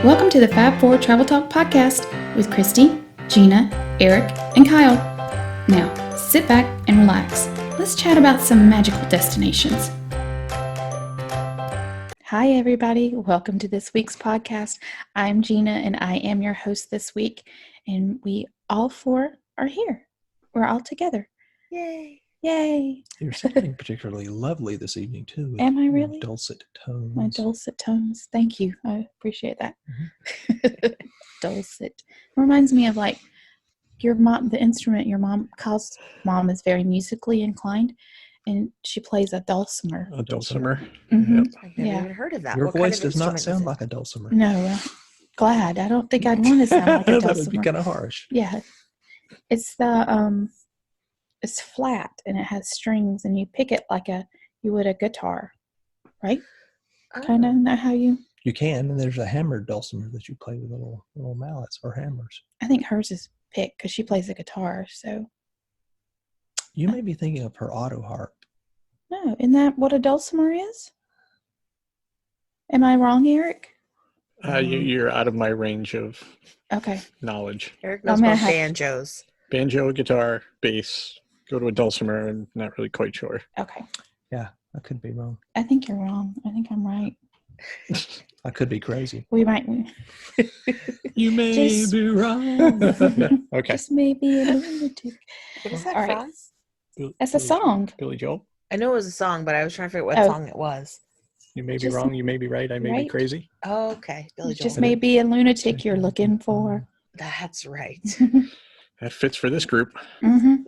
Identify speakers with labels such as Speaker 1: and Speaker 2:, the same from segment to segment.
Speaker 1: Welcome to the Fab Four Travel Talk podcast with Christy, Gina, Eric, and Kyle. Now, sit back and relax. Let's chat about some magical destinations. Hi, everybody. Welcome to this week's podcast. I'm Gina, and I am your host this week. And we all four are here. We're all together.
Speaker 2: Yay.
Speaker 1: Yay.
Speaker 3: You're sounding particularly lovely this evening, too.
Speaker 1: Am I
Speaker 3: your
Speaker 1: really?
Speaker 3: Dulcet tones.
Speaker 1: My dulcet tones. Thank you. I appreciate that. Dulcet. Reminds me of like your mom, the instrument your mom calls. Mom is very musically inclined, and she plays a dulcimer.
Speaker 3: A dulcimer.
Speaker 1: Mm-hmm.
Speaker 3: Yep.
Speaker 2: I've never
Speaker 1: Yeah.
Speaker 2: even heard of that.
Speaker 3: Your
Speaker 2: What kind
Speaker 3: voice
Speaker 2: of
Speaker 3: does not
Speaker 2: instrument is
Speaker 3: sound
Speaker 2: it?
Speaker 3: like a dulcimer.
Speaker 1: No, glad. I don't think I'd want to sound like a
Speaker 3: That would be
Speaker 1: dulcimer.
Speaker 3: kind of harsh.
Speaker 1: Yeah, it's the it's flat and it has strings, and you pick it like you would a guitar, right? Kind of know how you.
Speaker 3: You can, and there's a hammered dulcimer that you play with little mallets or hammers.
Speaker 1: I think hers is picked because she plays the guitar. So
Speaker 3: You may be thinking of her auto harp.
Speaker 1: no, isn't that what a dulcimer is? Am I wrong, Eric?
Speaker 4: You're out of my range of
Speaker 1: Okay.
Speaker 4: knowledge.
Speaker 2: Eric knows
Speaker 1: I'm gonna
Speaker 2: about
Speaker 1: have-
Speaker 2: banjos.
Speaker 4: Banjo, guitar, bass. Go to a dulcimer, and not really quite sure.
Speaker 1: Okay.
Speaker 3: Yeah, I could be wrong.
Speaker 1: I think you're wrong. I think I'm right.
Speaker 3: I could be crazy.
Speaker 1: We might
Speaker 4: You may
Speaker 1: Just-
Speaker 4: be wrong. Okay.
Speaker 1: just maybe a lunatic.
Speaker 2: What is that
Speaker 1: All right.
Speaker 2: from?
Speaker 1: That's a song.
Speaker 4: Billy Joel.
Speaker 2: I know it was a song, but I was trying to figure out what
Speaker 1: Oh.
Speaker 2: song it was.
Speaker 4: You may be
Speaker 1: Just-
Speaker 4: wrong. You may be right. I may
Speaker 1: Right?
Speaker 4: be crazy.
Speaker 2: Oh, okay. Billy Joel.
Speaker 1: Just maybe a lunatic you're looking for.
Speaker 2: That's right.
Speaker 4: That fits for this group.
Speaker 1: hmm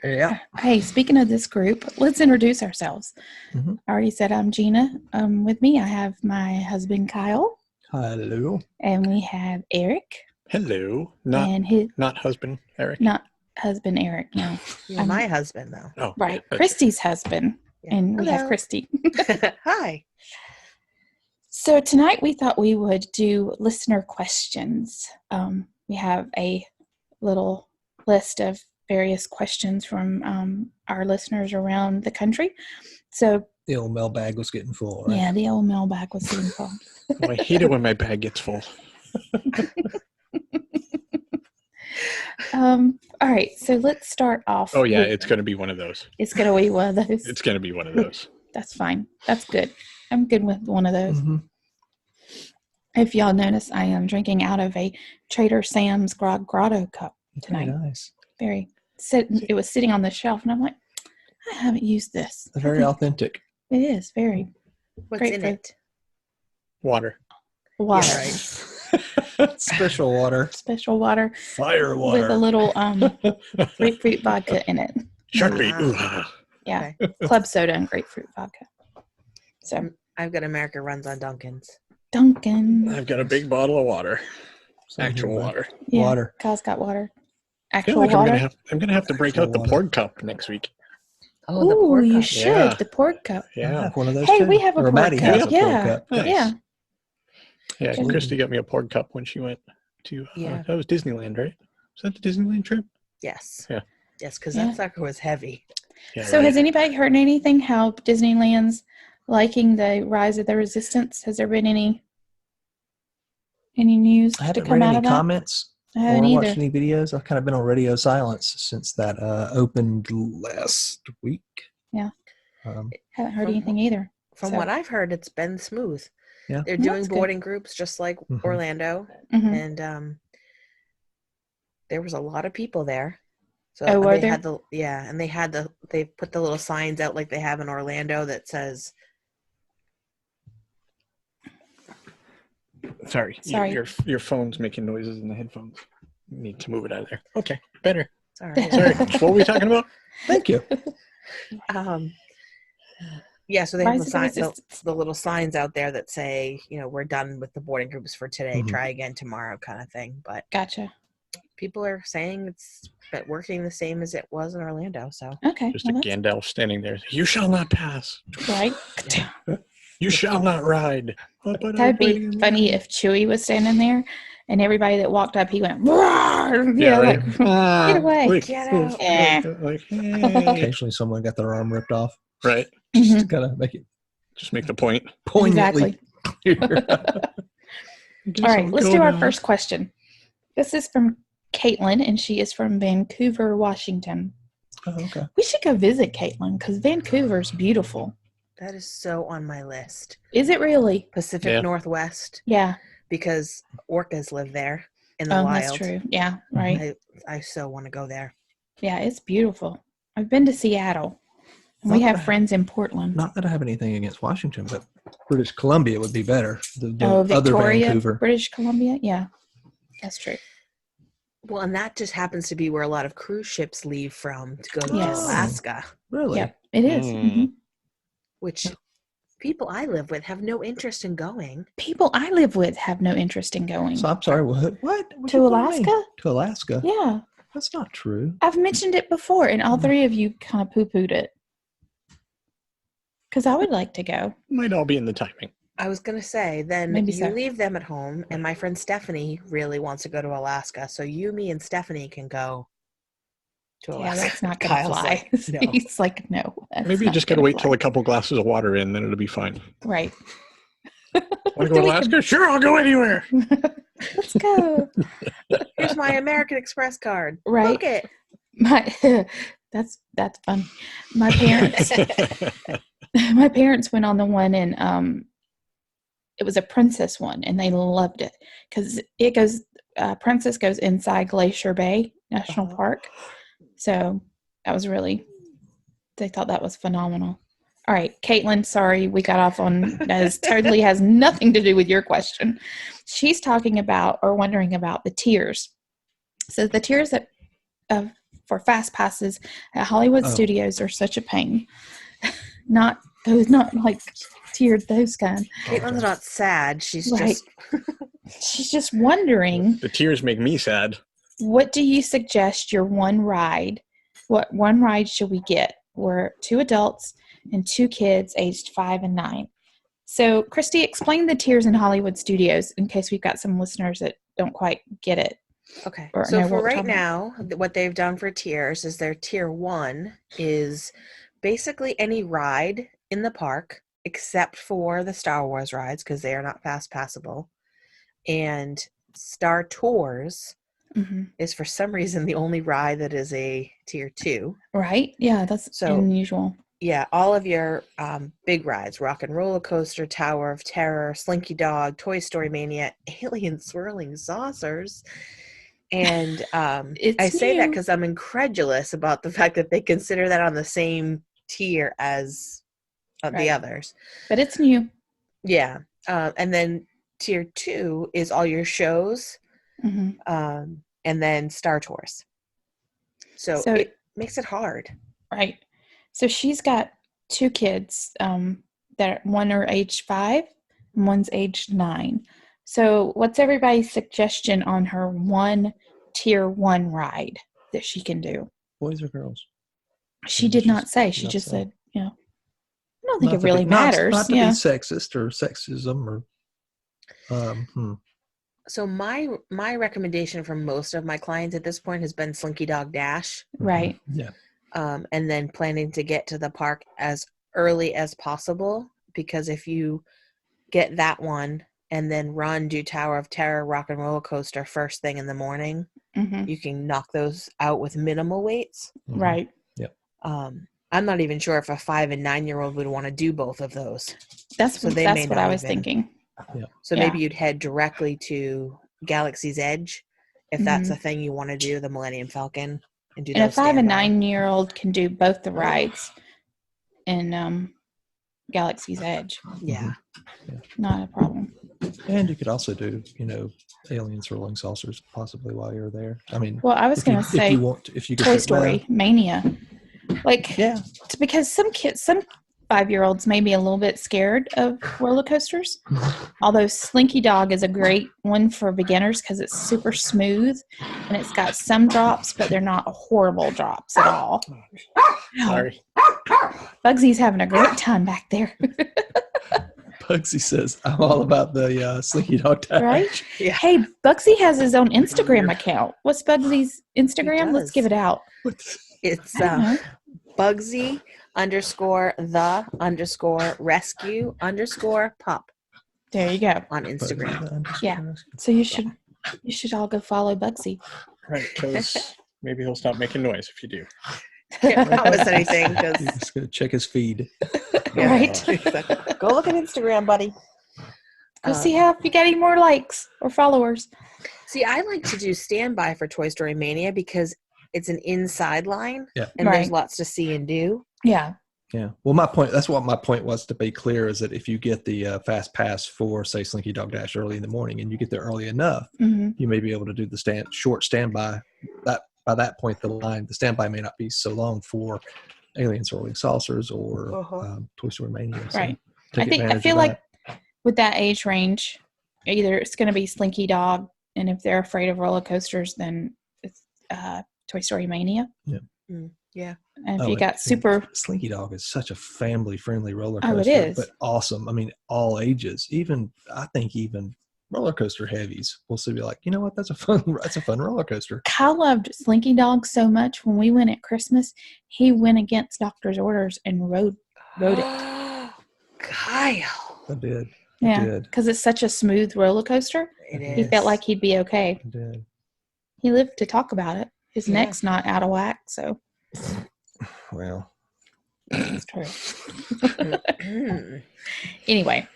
Speaker 3: Yeah.
Speaker 1: Hey, speaking of this group, let's introduce ourselves.
Speaker 3: Mhm.
Speaker 1: I already said I'm Gina. With me, I have my husband Kyle,
Speaker 3: Hello.
Speaker 1: and we have Eric,
Speaker 4: Hello. Not
Speaker 1: and his
Speaker 4: not husband, Eric.
Speaker 1: not husband Eric. No,
Speaker 2: You're my husband, though.
Speaker 4: Oh,
Speaker 1: right,
Speaker 4: yeah,
Speaker 1: Christy's husband,
Speaker 2: Yeah.
Speaker 1: and we have
Speaker 2: Hello.
Speaker 1: Christy.
Speaker 2: Hi.
Speaker 1: So tonight we thought we would do listener questions. We have a little list of various questions from our listeners around the country. So
Speaker 3: The old mailbag was getting full, right?
Speaker 1: yeah, the old mailbag was getting full.
Speaker 4: Oh, I hate it when my bag gets full.
Speaker 1: All right, so let's start off.
Speaker 4: Oh, yeah.
Speaker 1: with-
Speaker 4: It's going to be one of those.
Speaker 1: it's gonna be one of those.
Speaker 4: It's going to be one of those.
Speaker 1: That's fine. That's good. I'm good with one of those.
Speaker 3: Mhm.
Speaker 1: If y'all notice, I am drinking out of a Trader Sam's Grotto cup
Speaker 3: Very
Speaker 1: tonight.
Speaker 3: nice.
Speaker 1: It was sitting on the shelf, and I'm like, I haven't used this.
Speaker 3: Very authentic.
Speaker 1: It is very
Speaker 2: What's
Speaker 1: great
Speaker 2: in
Speaker 1: for
Speaker 2: it?
Speaker 4: Water.
Speaker 1: water.
Speaker 2: Yeah, right.
Speaker 3: Special water.
Speaker 1: Special water
Speaker 3: Fire
Speaker 1: with a little grapefruit vodka in it.
Speaker 4: Sharkbait.
Speaker 2: Wow.
Speaker 4: Ooh, ah.
Speaker 1: Yeah, club soda and grapefruit vodka. So
Speaker 2: I've got America Runs on Dunkin's.
Speaker 1: Duncan,
Speaker 4: I've got a big bottle of water.
Speaker 3: Same
Speaker 4: Actual
Speaker 3: here, bud.
Speaker 4: water.
Speaker 1: yeah,
Speaker 3: Water.
Speaker 1: Kyle's got water.
Speaker 4: I feel
Speaker 1: Actual
Speaker 4: like
Speaker 1: water.
Speaker 4: I'm gonna have to break
Speaker 3: Actual
Speaker 4: out the
Speaker 3: water.
Speaker 4: pork cup next week.
Speaker 2: Oh, the
Speaker 1: Ooh,
Speaker 2: pork
Speaker 1: you
Speaker 2: cup.
Speaker 1: should.
Speaker 4: Yeah.
Speaker 1: The pork cup.
Speaker 3: I
Speaker 4: Yeah.
Speaker 3: have one of those
Speaker 1: Hey,
Speaker 3: too.
Speaker 1: we have a
Speaker 3: Or
Speaker 1: pork
Speaker 3: Maddie
Speaker 1: cup.
Speaker 3: has a pork
Speaker 1: Yeah.
Speaker 3: cup.
Speaker 4: Nice.
Speaker 1: Yeah.
Speaker 4: Yeah,
Speaker 1: Good.
Speaker 4: Christy got me a pork cup when she went to
Speaker 2: Yeah.
Speaker 4: that was Disneyland, right? Was that the Disneyland trip?
Speaker 2: Yes.
Speaker 4: Yeah.
Speaker 2: Yes, because
Speaker 1: Yeah.
Speaker 2: that sucker was heavy.
Speaker 4: Yeah.
Speaker 1: So
Speaker 4: right.
Speaker 1: has anybody heard anything how Disneyland's liking the Rise of the Resistance? Has there been any news
Speaker 3: I
Speaker 1: to
Speaker 3: haven't
Speaker 1: come
Speaker 3: read
Speaker 1: out
Speaker 3: any
Speaker 1: of that?
Speaker 3: comments
Speaker 1: I
Speaker 3: or
Speaker 1: haven't
Speaker 3: watched
Speaker 1: either.
Speaker 3: any videos. I've kind of been on radio silence since that opened last week.
Speaker 1: Yeah.
Speaker 3: Um,
Speaker 1: Haven't heard
Speaker 2: From-
Speaker 1: anything either.
Speaker 2: From
Speaker 1: So-
Speaker 2: what I've heard, it's been smooth.
Speaker 3: Yeah.
Speaker 2: They're
Speaker 1: Well,
Speaker 2: doing
Speaker 1: that's good.
Speaker 2: boarding groups just like
Speaker 3: Mhm.
Speaker 2: Orlando,
Speaker 1: Mhm.
Speaker 2: and there was a lot of people there. So
Speaker 1: Oh, were
Speaker 2: they
Speaker 1: there?
Speaker 2: had they put the little signs out like they have in Orlando that says
Speaker 4: Sorry.
Speaker 1: Sorry.
Speaker 4: Your phone's making noises in the headphones. You need to move it out of there. Okay. Better.
Speaker 2: sorry.
Speaker 4: Sorry. What were we talking about?
Speaker 3: Thank you.
Speaker 2: Yeah, so they have
Speaker 1: Rise
Speaker 2: the
Speaker 1: of the
Speaker 2: signs,
Speaker 1: Resistance.
Speaker 2: the little signs out there that say, we're done with the boarding groups for today.
Speaker 3: Mhm.
Speaker 2: Try again tomorrow, kind of thing. But
Speaker 1: Gotcha.
Speaker 2: people are saying it's working the same as it was in Orlando. So
Speaker 1: Okay.
Speaker 4: Just a
Speaker 1: well, that's
Speaker 4: Gandalf standing there. You shall not pass.
Speaker 1: right.
Speaker 4: You shall not ride.
Speaker 1: That'd be funny if Chewie was standing there and everybody that walked up, he went, "Roar!" You know,
Speaker 4: right.
Speaker 1: like, get away.
Speaker 4: Like,
Speaker 2: Get out.
Speaker 1: Yeah.
Speaker 4: like, hey.
Speaker 3: Occasionally, someone got their arm ripped off.
Speaker 4: Right.
Speaker 1: Mhm.
Speaker 3: Just to kind of make it
Speaker 4: Just make the point.
Speaker 3: poignantly
Speaker 1: Exactly.
Speaker 3: clear.
Speaker 1: All right, let's do our first question. This is from Caitlin, and she is from Vancouver, Washington.
Speaker 3: Oh, okay.
Speaker 1: We should go visit Caitlin because Vancouver's beautiful.
Speaker 2: That is so on my list.
Speaker 1: Is it really?
Speaker 2: Pacific
Speaker 4: Yeah.
Speaker 2: Northwest,
Speaker 1: Yeah.
Speaker 2: because orcas live there in the
Speaker 1: Oh,
Speaker 2: wild.
Speaker 1: that's true. Yeah, right.
Speaker 2: I so want to go there.
Speaker 1: Yeah, it's beautiful. I've been to Seattle. And we
Speaker 3: Not that
Speaker 1: have
Speaker 3: I-
Speaker 1: friends in Portland.
Speaker 3: Not that I have anything against Washington, but British Columbia would be better. The
Speaker 1: Oh,
Speaker 3: other
Speaker 1: Victoria,
Speaker 3: Vancouver.
Speaker 1: British Columbia. Yeah, that's true.
Speaker 2: Well, and that just happens to be where a lot of cruise ships leave from to go to
Speaker 1: Yes.
Speaker 2: Alaska,
Speaker 3: Really?
Speaker 1: Yep, it is.
Speaker 4: Mm.
Speaker 1: Mhm.
Speaker 2: which people I live with have no interest in going.
Speaker 1: People I live with have no interest in going.
Speaker 3: So I'm sorry. What? What
Speaker 1: To
Speaker 3: do you mean?
Speaker 1: Alaska?
Speaker 3: To Alaska?
Speaker 1: Yeah,
Speaker 3: That's not true.
Speaker 1: I've mentioned it before, and all
Speaker 3: Mm.
Speaker 1: three of you kind of poo-pooed it. Because I would like to go.
Speaker 4: Might all be in the timing.
Speaker 2: I was going to say, then
Speaker 1: Maybe
Speaker 2: you
Speaker 1: so.
Speaker 2: leave them at home, and my friend Stephanie really wants to go to Alaska. So you, me, and Stephanie can go to
Speaker 1: Yeah,
Speaker 2: Alaska.
Speaker 1: that's not going to
Speaker 2: Kyle's
Speaker 1: fly.
Speaker 2: like, no.
Speaker 1: He's like, no. that's
Speaker 4: Maybe you
Speaker 1: not
Speaker 4: just got to
Speaker 1: gonna
Speaker 4: wait till
Speaker 1: fly.
Speaker 4: a couple glasses of water in, then it'll be fine.
Speaker 1: Right.
Speaker 4: Want to go
Speaker 1: So
Speaker 4: to
Speaker 1: we
Speaker 4: Alaska? Sure, I'll go anywhere.
Speaker 1: Let's go.
Speaker 2: Here's my American Express card.
Speaker 1: Right.
Speaker 2: Book it.
Speaker 1: My that's funny. My parents my parents went on the one, and it was a princess one, and they loved it because it goes Princess goes inside Glacier Bay National
Speaker 2: Uh-huh.
Speaker 1: Park. So that was really, they thought that was phenomenal. All right, Caitlin, sorry we got off on that. Is totally has nothing to do with your question. She's talking about or wondering about the tiers. So the tiers that for fast passes at Hollywood
Speaker 3: Oh.
Speaker 1: Studios are such a pain. Not like tiered those kind.
Speaker 2: Caitlin's not sad. She's
Speaker 1: Right.
Speaker 2: just
Speaker 1: She's just wondering,
Speaker 4: The tears make me sad.
Speaker 1: what do you suggest your one ride? What one ride should we get? We're 2 adults and 2 kids aged 5 and 9. So, Christy, explain the tiers in Hollywood Studios in case we've got some listeners that don't quite get it.
Speaker 2: okay.
Speaker 1: Or
Speaker 2: So
Speaker 1: know
Speaker 2: for
Speaker 1: what we're
Speaker 2: right
Speaker 1: talking
Speaker 2: now, what they've done for tiers is their tier 1 is basically any ride in the park except for the Star Wars rides because they are not fast passable. And Star Tours
Speaker 1: Mm-hmm.
Speaker 2: is for some reason the only ride that is a tier 2.
Speaker 1: Right? Yeah, that's
Speaker 2: So-
Speaker 1: unusual.
Speaker 2: Yeah, all of your big rides, Rock and Roller Coaster, Tower of Terror, Slinky Dog, Toy Story Mania, Alien Swirling Saucers. And I
Speaker 1: It's
Speaker 2: say that
Speaker 1: new.
Speaker 2: because I'm incredulous about the fact that they consider that on the same tier as
Speaker 1: Right.
Speaker 2: the others.
Speaker 1: But it's new.
Speaker 2: Yeah. And then tier 2 is all your shows,
Speaker 1: Hmm.
Speaker 2: and then Star Tours. So it makes it hard.
Speaker 1: Right. So she's got 2 kids that one are age 5 and one's age 9. So what's everybody's suggestion on her one tier 1 ride that she can do?
Speaker 3: Boys or girls?
Speaker 1: She
Speaker 3: Maybe
Speaker 1: did
Speaker 3: she's
Speaker 1: not say. She
Speaker 3: not
Speaker 1: just
Speaker 3: saying.
Speaker 1: said, I don't think
Speaker 3: Not
Speaker 1: it
Speaker 3: to
Speaker 1: really
Speaker 3: be- not-
Speaker 1: matters.
Speaker 3: Not to
Speaker 1: Yeah.
Speaker 3: be sexist or sexism or.
Speaker 2: So my recommendation for most of my clients at this point has been Slinky Dog Dash.
Speaker 1: Right.
Speaker 3: Yeah.
Speaker 2: And then planning to get to the park as early as possible, because if you get that one and then do Tower of Terror, Rock and Roller Coaster first thing in the morning,
Speaker 1: Hmm.
Speaker 2: you can knock those out with minimal weights.
Speaker 3: Mhm.
Speaker 1: Right.
Speaker 2: I'm not even sure if a 5 and 9-year-old would want to do both of those.
Speaker 1: That's
Speaker 2: So they may
Speaker 1: what
Speaker 2: not
Speaker 1: I was
Speaker 2: even-
Speaker 1: thinking.
Speaker 2: So
Speaker 1: Yeah.
Speaker 2: maybe you'd head directly to Galaxy's Edge if that's a thing you want to do, the Millennium Falcon, and do
Speaker 1: And a
Speaker 2: those
Speaker 1: 5 and
Speaker 2: standby.
Speaker 1: 9-year-old can do both the rides in Galaxy's Edge.
Speaker 2: Yeah.
Speaker 1: Not a problem.
Speaker 3: And you could also do, alien swirling saucers possibly while you're there. I mean,
Speaker 1: Well, I was
Speaker 3: if you,
Speaker 1: going to
Speaker 3: if
Speaker 1: say
Speaker 3: you want to, if you could
Speaker 1: Toy
Speaker 3: fit-
Speaker 1: Story Mania. Like,
Speaker 3: yeah.
Speaker 1: because some 5-year-olds may be a little bit scared of roller coasters. Although Slinky Dog is a great one for beginners because it's super smooth and it's got some drops, but they're not horrible drops at all.
Speaker 4: Sorry.
Speaker 1: Bugsy's having a great time back there,
Speaker 3: Bugsy says, I'm all about the Slinky Dog Dash.
Speaker 1: right?
Speaker 2: Yeah.
Speaker 1: Hey, Bugsy has his own Instagram account. What's Bugsy's Instagram? Let's
Speaker 2: does.
Speaker 1: give it out.
Speaker 2: It's
Speaker 1: I don't know.
Speaker 2: Bugsy _the_rescue_pup.
Speaker 1: There you go.
Speaker 2: on Instagram.
Speaker 1: Yeah. So you should all go follow Bugsy.
Speaker 4: Right, because maybe he'll stop making noise if you do.
Speaker 2: Can't promise anything
Speaker 3: You're
Speaker 2: because
Speaker 3: just gonna check his feed.
Speaker 1: Right.
Speaker 2: go look at Instagram, buddy.
Speaker 1: Go see if you got any more likes or followers.
Speaker 2: See, I like to do standby for Toy Story Mania because it's an inside line,
Speaker 3: Yeah.
Speaker 2: and there's
Speaker 1: Right.
Speaker 2: lots to see and do.
Speaker 1: Yeah.
Speaker 3: Yeah. Well, that's what my point was, to be clear, is that if you get the fast pass for, say, Slinky Dog Dash early in the morning, and you get there early enough,
Speaker 1: Hmm.
Speaker 3: you may be able to do the short standby. That by that point, the standby may not be so long for Aliens Rolling Saucers or Toy Story Mania. So
Speaker 1: Right.
Speaker 3: take
Speaker 1: I
Speaker 3: advantage
Speaker 1: feel
Speaker 3: of
Speaker 1: like
Speaker 3: that.
Speaker 1: with that age range, either it's going to be Slinky Dog, and if they're afraid of roller coasters, then it's Toy Story Mania.
Speaker 3: Yeah.
Speaker 2: Yeah.
Speaker 1: And if
Speaker 3: Oh,
Speaker 1: you got
Speaker 3: and
Speaker 1: super,
Speaker 3: Slinky Dog is such a family-friendly roller
Speaker 1: Oh, it
Speaker 3: coaster,
Speaker 1: is.
Speaker 3: but awesome. I mean, all ages. I think even roller coaster heavies will still be like, you know what? That's a fun roller coaster.
Speaker 1: Kyle loved Slinky Dog so much. When we went at Christmas, he went against doctor's orders and rode it.
Speaker 2: Kyle.
Speaker 3: I did.
Speaker 1: Yeah,
Speaker 3: did.
Speaker 1: because it's such a smooth roller coaster.
Speaker 2: It
Speaker 1: He
Speaker 2: is.
Speaker 1: felt like he'd be okay.
Speaker 3: I did.
Speaker 1: He lived to talk about it. His
Speaker 2: Yeah.
Speaker 1: neck's not out of whack, so
Speaker 3: Well,
Speaker 1: it's true. Anyway,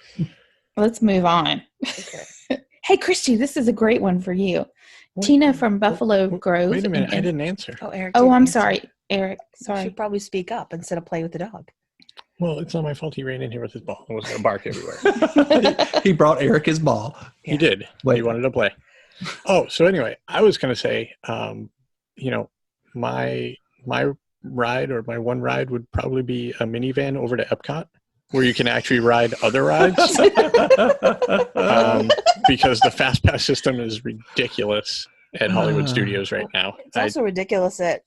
Speaker 1: let's move on.
Speaker 2: Okay.
Speaker 1: Hey, Christy, this is a great one for you.
Speaker 4: Wait,
Speaker 1: Tina from Buffalo
Speaker 4: wait,
Speaker 1: Grove.
Speaker 4: Wait a minute, I
Speaker 1: and-
Speaker 4: didn't answer.
Speaker 2: Oh, Eric.
Speaker 1: Oh,
Speaker 2: did
Speaker 1: I'm
Speaker 2: answer.
Speaker 1: sorry, Eric.
Speaker 2: You
Speaker 1: Sorry.
Speaker 2: should probably speak up instead of play with the dog.
Speaker 4: Well, it's not my fault he ran in here with his ball and was going to bark everywhere.
Speaker 3: he brought Eric his ball.
Speaker 4: He did.
Speaker 3: Wait.
Speaker 4: He wanted to play. Oh, so anyway, I was going to say, my ride, or my one ride, would probably be a minivan over to Epcot, where you can actually ride other rides. Because the fast pass system is ridiculous at Hollywood Studios right now.
Speaker 2: It's also ridiculous at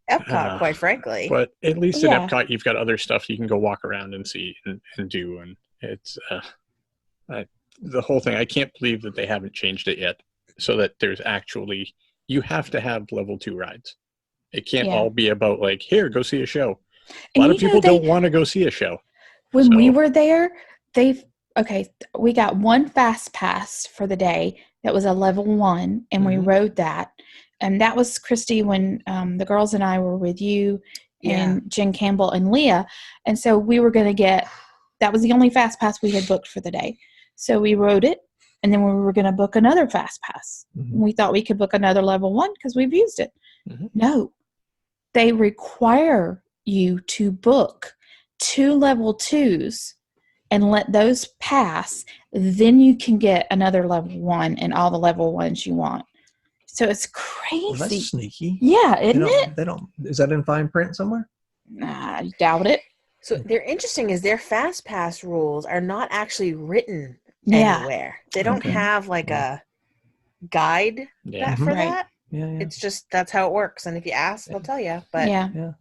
Speaker 2: Epcot, quite frankly.
Speaker 4: But at least
Speaker 1: Yeah.
Speaker 4: at Epcot, you've got other stuff you can go walk around and see and do. And it's the whole thing. I can't believe that they haven't changed it yet, so that there's actually, you have to have level 2 rides. It can't
Speaker 1: Yeah.
Speaker 4: all be about like, here, go see a show. A
Speaker 1: And
Speaker 4: lot
Speaker 1: you
Speaker 4: of people
Speaker 1: know,
Speaker 4: don't want to go see a show.
Speaker 1: When we
Speaker 4: So-
Speaker 1: were there, we got one fast pass for the day that was a level 1, and we
Speaker 4: Mhm.
Speaker 1: rode that. And that was, Christy, when the girls and I were with you and Jen Campbell and Leah. And so we were going to get, that was the only fast pass we had booked for the day. So we rode it, and then we were going to book another fast pass.
Speaker 3: Mhm.
Speaker 1: We thought we could book another level 1 because we've used it.
Speaker 4: Mhm.
Speaker 1: No, they require you to book 2 level 2s and let those pass. Then you can get another level 1 and all the level 1s you want. So it's crazy.
Speaker 3: Well, that's sneaky.
Speaker 1: Yeah, isn't it?
Speaker 3: They don't. Is that in fine print somewhere?
Speaker 1: Nah, I doubt it.
Speaker 2: So they're interesting is their fast pass rules are not actually written
Speaker 1: Yeah.
Speaker 2: anywhere. They don't
Speaker 3: Okay.
Speaker 2: have like a guide
Speaker 4: Yeah.
Speaker 2: for
Speaker 1: Right.
Speaker 2: that.
Speaker 3: Yeah.
Speaker 2: It's just that's how it works. And if you ask, they'll tell you. But
Speaker 1: Yeah.
Speaker 3: Yeah.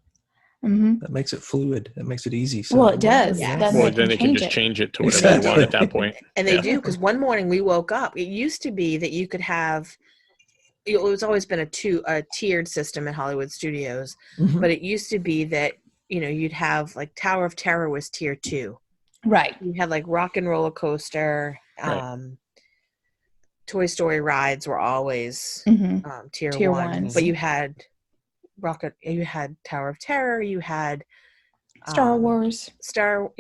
Speaker 1: Mm-hmm.
Speaker 3: That makes it fluid. That makes it easy.
Speaker 1: Well, it does.
Speaker 2: Yeah.
Speaker 1: Then
Speaker 4: Well,
Speaker 1: they
Speaker 4: then
Speaker 1: can
Speaker 4: they can
Speaker 1: change
Speaker 4: just
Speaker 1: it.
Speaker 4: change it to whatever they want at that
Speaker 3: Exactly.
Speaker 4: point.
Speaker 2: and they
Speaker 4: Yeah.
Speaker 2: do, because one morning we woke up. It used to be that you could have. It was always been a tiered system at Hollywood Studios,
Speaker 3: Mhm.
Speaker 2: but it used to be that you'd have like Tower of Terror was tier 2.
Speaker 1: Right.
Speaker 2: You had like Rock and Roller Coaster.
Speaker 4: Right.
Speaker 2: Toy Story rides were always
Speaker 1: Hmm.
Speaker 2: tier
Speaker 1: Tier
Speaker 2: 1,
Speaker 1: ones.
Speaker 2: but you had you had Tower of Terror, you had
Speaker 1: Star Wars.
Speaker 2: Star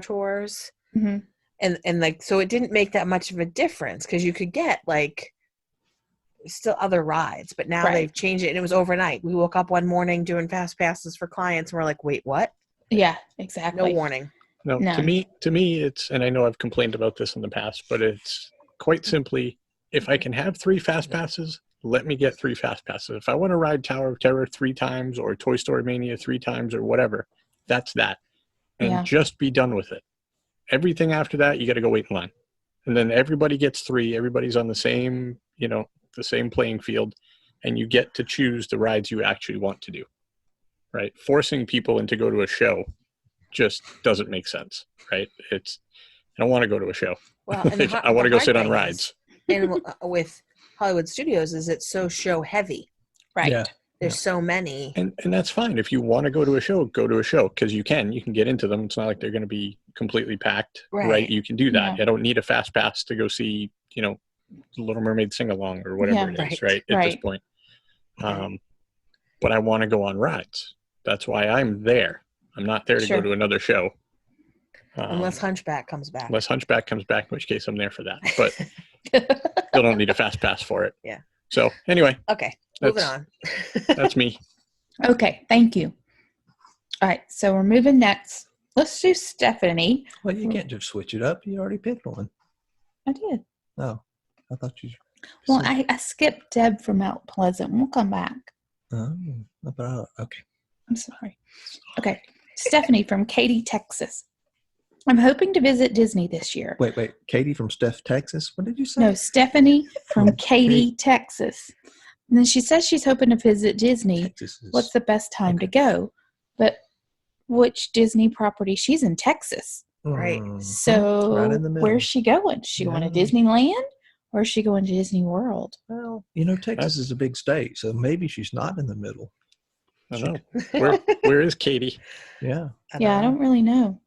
Speaker 2: Tours,
Speaker 1: Hmm.
Speaker 2: and like, so it didn't make that much of a difference because you could get like still other rides, but now
Speaker 1: Right.
Speaker 2: they've changed it, and it was overnight. We woke up one morning doing fast passes for clients, and we're like, wait, what?
Speaker 1: Yeah,
Speaker 2: No
Speaker 1: exactly.
Speaker 2: warning.
Speaker 4: No,
Speaker 1: No.
Speaker 4: to me, it's, and I know I've complained about this in the past, but it's quite simply, if I can have 3 fast passes, let me get 3 fast passes. If I want to ride Tower of Terror 3 times or Toy Story Mania 3 times or whatever, that's that. And
Speaker 1: Yeah.
Speaker 4: just be done with it. Everything after that, you got to go wait in line. And then everybody gets 3. Everybody's on the same, the same playing field, and you get to choose the rides you actually want to do. Right? Forcing people in to go to a show just doesn't make sense, right? I don't want to go to a show.
Speaker 2: Well, and
Speaker 4: I want to go sit on rides.
Speaker 2: And with Hollywood Studios, is it's so show heavy.
Speaker 1: Right.
Speaker 3: Yeah.
Speaker 2: There's so many.
Speaker 4: And that's fine. If you want to go to a show, go to a show, because you can get into them. It's not like they're going to be completely packed, right? You can do that.
Speaker 1: Yeah.
Speaker 4: I don't need a fast pass to go see, The Little Mermaid sing along or whatever
Speaker 1: Yeah.
Speaker 4: it is, right? At this point. But I want to go on rides. That's why I'm there. I'm not there to
Speaker 1: Sure.
Speaker 4: go to another show.
Speaker 2: Unless Hunchback comes back.
Speaker 4: Unless Hunchback comes back, in which case I'm there for that. But still don't need a fast pass for it.
Speaker 2: Yeah.
Speaker 4: So anyway,
Speaker 2: Okay, moving
Speaker 4: That's-
Speaker 2: on.
Speaker 4: that's me.
Speaker 1: Okay, thank you. All right, so we're moving next. Let's do Stephanie.
Speaker 3: Well, you can't just switch it up. You already picked one.
Speaker 1: I did.
Speaker 3: Oh, I thought you.
Speaker 1: Well,
Speaker 3: said-
Speaker 1: I skipped Deb from Mount Pleasant. We'll come back.
Speaker 3: Oh, okay.
Speaker 1: I'm sorry. Okay, Stephanie from Katy, Texas. I'm hoping to visit Disney this year.
Speaker 3: Wait. Katie from Steph, Texas. What did you say?
Speaker 1: No, Stephanie from
Speaker 3: From
Speaker 1: Katy, Texas. And then she says she's hoping to visit Disney.
Speaker 3: Texas is.
Speaker 1: What's the best time to go? But which Disney property? She's in Texas.
Speaker 2: Right.
Speaker 3: Mhm.
Speaker 1: So
Speaker 3: Right in the middle.
Speaker 1: where's she going? Is she going to
Speaker 3: Yeah.
Speaker 1: Disneyland or is she going to Disney World?
Speaker 3: Well, Texas is a big state, so maybe she's not in the middle.
Speaker 4: I don't know. Where is Katie?
Speaker 3: Yeah.
Speaker 1: Yeah, I
Speaker 2: know.
Speaker 1: don't really know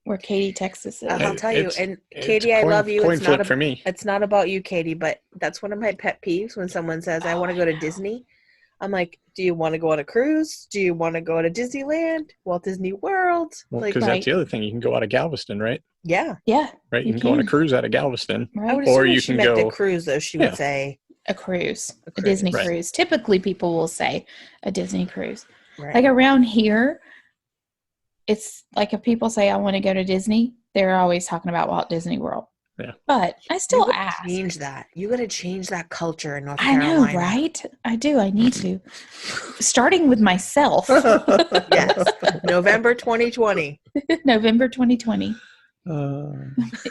Speaker 1: where Katy, Texas is.
Speaker 2: I'll tell you.
Speaker 4: It's-
Speaker 2: And
Speaker 4: It's
Speaker 2: Katie, I
Speaker 4: coin-
Speaker 2: love you.
Speaker 4: Coin
Speaker 2: It's
Speaker 4: flip
Speaker 2: not
Speaker 4: for me.
Speaker 2: It's not about you, Katie, but that's one of my pet peeves when someone says, I want to go to Disney. I'm like, do you want to go on a cruise? Do you want to go to Disneyland? Walt Disney World?
Speaker 4: Well,
Speaker 2: Like,
Speaker 4: because
Speaker 1: right.
Speaker 4: that's the other thing. You can go out of Galveston, right?
Speaker 2: yeah.
Speaker 1: Yeah,
Speaker 4: Right. You
Speaker 1: You
Speaker 4: can go on a
Speaker 1: can.
Speaker 4: cruise out of Galveston.
Speaker 2: I
Speaker 1: right.
Speaker 2: would
Speaker 4: Or
Speaker 2: assume
Speaker 4: you
Speaker 2: if she
Speaker 4: can
Speaker 2: meant
Speaker 4: go-
Speaker 2: a cruise, though, she
Speaker 4: Yeah.
Speaker 2: would say,
Speaker 1: A cruise, a
Speaker 2: cruise.
Speaker 1: Disney
Speaker 4: Right.
Speaker 1: cruise. Typically, people will say a Disney cruise.
Speaker 2: right.
Speaker 1: Like around here, it's like if people say I want to go to Disney, they're always talking about Walt Disney World.
Speaker 4: Yeah.
Speaker 1: But I
Speaker 2: You
Speaker 1: still
Speaker 2: gotta
Speaker 1: ask.
Speaker 2: change that. You got to change that culture in North
Speaker 1: I know,
Speaker 2: Carolina.
Speaker 1: right? I do. I need to. Starting with myself.
Speaker 2: Yes. November 2020.
Speaker 1: November 2020.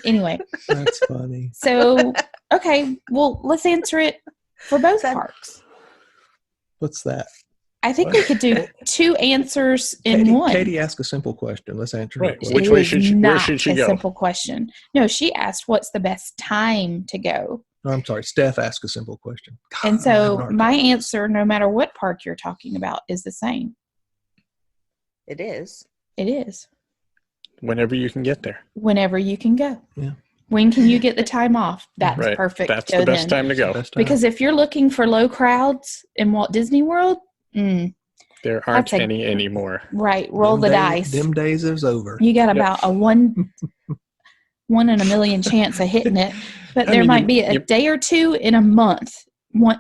Speaker 1: Anyway,
Speaker 3: That's funny.
Speaker 1: so okay, well, let's answer it for both
Speaker 2: Said-
Speaker 1: parks.
Speaker 3: What's that?
Speaker 1: I think we could do two answers in
Speaker 3: Katie,
Speaker 1: one.
Speaker 3: Katie, ask a simple question. Let's answer
Speaker 4: Right.
Speaker 3: it. quick.
Speaker 4: Which
Speaker 1: It
Speaker 4: way
Speaker 1: is
Speaker 4: should she- where
Speaker 1: not
Speaker 4: should she
Speaker 1: a
Speaker 4: go?
Speaker 1: simple question. No, she asked what's the best time to go.
Speaker 3: No, I'm sorry. Steph asked a simple question.
Speaker 1: And
Speaker 3: God, I'm having a
Speaker 1: so
Speaker 3: hard
Speaker 1: my
Speaker 3: time.
Speaker 1: answer, no matter what park you're talking about, is the same.
Speaker 2: It is.
Speaker 1: It is
Speaker 4: Whenever you can get there.
Speaker 1: whenever you can go.
Speaker 3: Yeah.
Speaker 1: When can you get the time off? That's
Speaker 4: Right.
Speaker 1: perfect.
Speaker 4: That's
Speaker 1: Go
Speaker 4: the best
Speaker 1: then.
Speaker 4: time to go.
Speaker 3: Best time.
Speaker 1: Because if you're looking for low crowds in Walt Disney World,
Speaker 4: There aren't
Speaker 1: That's a-
Speaker 4: any anymore.
Speaker 1: right, roll
Speaker 3: Them
Speaker 1: the
Speaker 3: days-
Speaker 1: dice.
Speaker 3: Them days is over.
Speaker 1: You got
Speaker 4: Yep.
Speaker 1: about a one in a million chance of hitting it, but
Speaker 4: I
Speaker 1: there
Speaker 4: mean,
Speaker 1: might
Speaker 4: you-
Speaker 1: be a
Speaker 4: you-
Speaker 1: day or two in a month,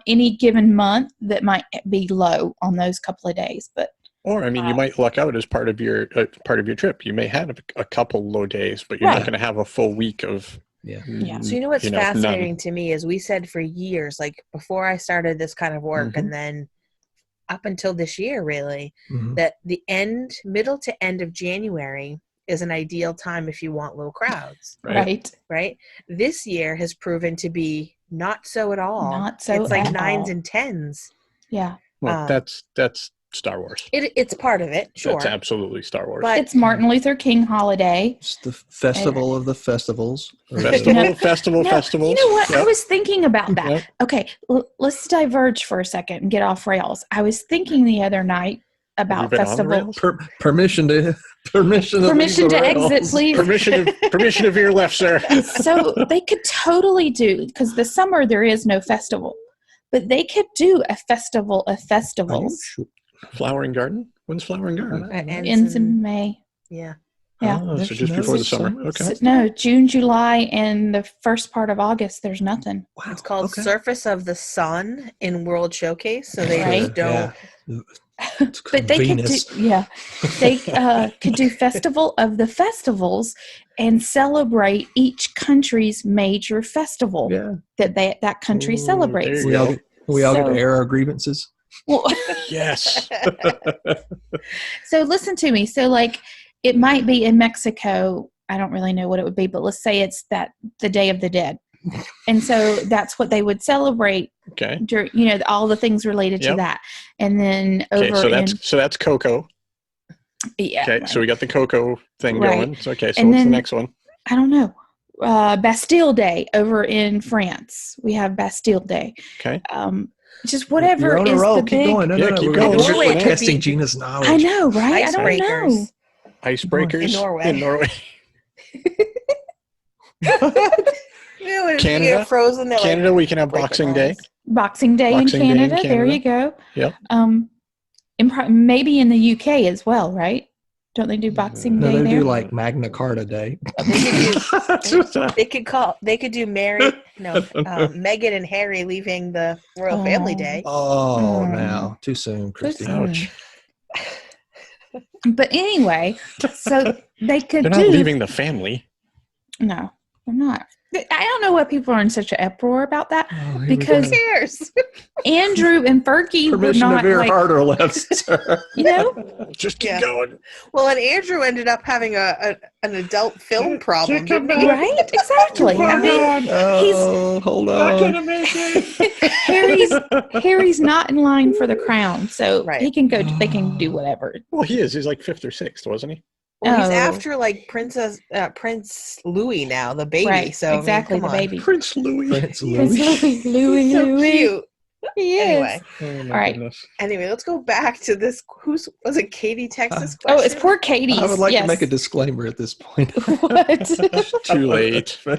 Speaker 1: any given month that might be low on those couple of days. But
Speaker 4: Or I mean, you might luck out as part of your trip. You may have a couple low days, but you're
Speaker 1: Right.
Speaker 4: not going to have a full week of.
Speaker 3: Yeah.
Speaker 1: Yeah.
Speaker 2: So you know what's
Speaker 4: none.
Speaker 2: fascinating to me is we said for years, like before I started this kind of work,
Speaker 3: Mhm.
Speaker 2: and then up until this year, really,
Speaker 3: Mhm.
Speaker 2: that the middle to end of January is an ideal time if you want low crowds,
Speaker 1: right,
Speaker 2: right? This year has proven to be not so at all.
Speaker 1: Not so
Speaker 2: It's like
Speaker 1: at
Speaker 2: nines
Speaker 1: all.
Speaker 2: and tens.
Speaker 1: yeah,
Speaker 4: Well, that's Star Wars.
Speaker 2: It's part of it, sure.
Speaker 4: That's absolutely Star Wars.
Speaker 2: But
Speaker 1: it's Martin Luther King holiday.
Speaker 3: It's the festival of the festivals. Or the-
Speaker 4: festival,
Speaker 1: No,
Speaker 4: festivals.
Speaker 1: You know what? I
Speaker 4: Yep.
Speaker 1: was thinking about that.
Speaker 4: Yep.
Speaker 1: Okay, let's diverge for a second and get off rails. I was thinking the other night
Speaker 4: Have you
Speaker 1: about
Speaker 4: been on the
Speaker 1: festival.
Speaker 4: rails?
Speaker 3: Permission to
Speaker 1: Permission
Speaker 3: leave the
Speaker 1: to exit,
Speaker 3: rails.
Speaker 1: please.
Speaker 4: Permission to veer left, sir.
Speaker 1: So they could totally do, because the summer there is no festival, but they could do a festival of
Speaker 3: Are you
Speaker 1: festivals.
Speaker 3: sure?
Speaker 4: Flowering Garden? When's Flowering Garden?
Speaker 2: it
Speaker 1: Ends in May.
Speaker 2: yeah.
Speaker 1: Yeah.
Speaker 4: Oh, so
Speaker 3: There's
Speaker 4: just
Speaker 3: no
Speaker 4: before the summer.
Speaker 3: summer.
Speaker 4: Okay.
Speaker 1: So, no, June, July, and the first part of August, there's nothing.
Speaker 3: Wow.
Speaker 2: It's called
Speaker 3: okay.
Speaker 2: Surface of the Sun in World Showcase. So they
Speaker 1: Right.
Speaker 2: just don't.
Speaker 3: Yeah. It's
Speaker 1: But they
Speaker 3: Venus.
Speaker 1: could do, yeah, they could do festival of the festivals and celebrate each country's major festival
Speaker 3: Yeah.
Speaker 1: that country
Speaker 4: Ooh,
Speaker 1: celebrates.
Speaker 4: there
Speaker 3: We
Speaker 4: you
Speaker 3: all
Speaker 4: go.
Speaker 3: get, we all get
Speaker 1: So-
Speaker 3: to air our grievances.
Speaker 1: Well,
Speaker 4: Yes.
Speaker 1: so listen to me. So like it might be in Mexico. I don't really know what it would be, but let's say it's the Day of the Dead. And so that's what they would celebrate
Speaker 4: Okay.
Speaker 1: during, all the things related to
Speaker 4: Yep.
Speaker 1: that. And then
Speaker 4: Okay.
Speaker 1: over
Speaker 4: So that's Coco.
Speaker 1: yeah.
Speaker 4: Okay. So we got the Coco thing
Speaker 1: Right.
Speaker 4: going. So, okay. So
Speaker 1: And
Speaker 4: what's the
Speaker 1: then-
Speaker 4: next one?
Speaker 1: I don't know. Bastille Day over in France. We have Bastille Day.
Speaker 4: Okay.
Speaker 1: Just whatever
Speaker 3: You're on a
Speaker 1: is
Speaker 3: roll.
Speaker 1: the
Speaker 3: Keep
Speaker 1: big.
Speaker 3: going. No,
Speaker 4: Yeah,
Speaker 3: no,
Speaker 4: keep
Speaker 3: we're,
Speaker 4: going.
Speaker 3: we're,
Speaker 2: Norway
Speaker 3: we're
Speaker 2: could
Speaker 3: testing
Speaker 2: be
Speaker 3: Gina's knowledge.
Speaker 1: I know, right? I don't know.
Speaker 2: Icebreakers.
Speaker 4: Icebreakers
Speaker 2: In Norway. You know, if you
Speaker 4: Canada?
Speaker 2: get frozen, they're
Speaker 4: Canada, we can have
Speaker 2: break your
Speaker 4: Boxing Day.
Speaker 2: bones.
Speaker 1: Boxing Day
Speaker 4: Boxing
Speaker 1: in
Speaker 4: Day in
Speaker 1: Canada. There you go.
Speaker 4: Yep.
Speaker 1: Maybe in the UK as well, right? Don't they do Boxing
Speaker 3: No,
Speaker 1: Day
Speaker 3: they
Speaker 1: there?
Speaker 3: do like Magna Carta Day.
Speaker 2: They could do Meghan and Harry leaving the royal family day.
Speaker 3: Oh,
Speaker 1: Mm.
Speaker 3: now too soon, Christy.
Speaker 1: soon.
Speaker 4: Ouch.
Speaker 1: But anyway, so they could
Speaker 4: They're
Speaker 1: do.
Speaker 4: not leaving the family.
Speaker 1: No, they're not. I don't know why people are in such an uproar about that.
Speaker 3: Oh, here we
Speaker 1: Because
Speaker 2: Who
Speaker 3: go.
Speaker 2: cares?
Speaker 1: Andrew and Fergie would
Speaker 3: Permission
Speaker 1: not
Speaker 3: to veer
Speaker 1: like,
Speaker 3: hard or left, sir.
Speaker 1: you know.
Speaker 4: Just keep
Speaker 2: Yeah.
Speaker 4: going.
Speaker 2: Well, and Andrew ended up having an adult film problem, didn't he?
Speaker 1: Right? Exactly. I mean,
Speaker 3: Oh, hold on.
Speaker 1: Harry's not in line for the crown, so
Speaker 2: Right.
Speaker 1: he can go. They can do whatever.
Speaker 4: Well, he is. He's like fifth or sixth, wasn't he?
Speaker 2: Well, he's
Speaker 1: Oh.
Speaker 2: after like Prince Louis now, the baby.
Speaker 1: Right?
Speaker 2: So I mean,
Speaker 1: exactly,
Speaker 2: come
Speaker 1: the
Speaker 2: on.
Speaker 1: baby.
Speaker 4: Prince Louis.
Speaker 3: Prince
Speaker 1: Prince
Speaker 3: Louis.
Speaker 1: Louis.
Speaker 2: He's so
Speaker 1: Louis.
Speaker 2: cute.
Speaker 1: He is.
Speaker 2: Anyway,
Speaker 4: Oh, my
Speaker 1: All right.
Speaker 4: goodness.
Speaker 2: let's go back to this. Was it Katie Texas
Speaker 1: Oh,
Speaker 2: question?
Speaker 1: it's poor Katie's.
Speaker 3: I would like
Speaker 1: yes.
Speaker 3: to make a disclaimer at this point.
Speaker 1: What?
Speaker 4: Too late.
Speaker 1: All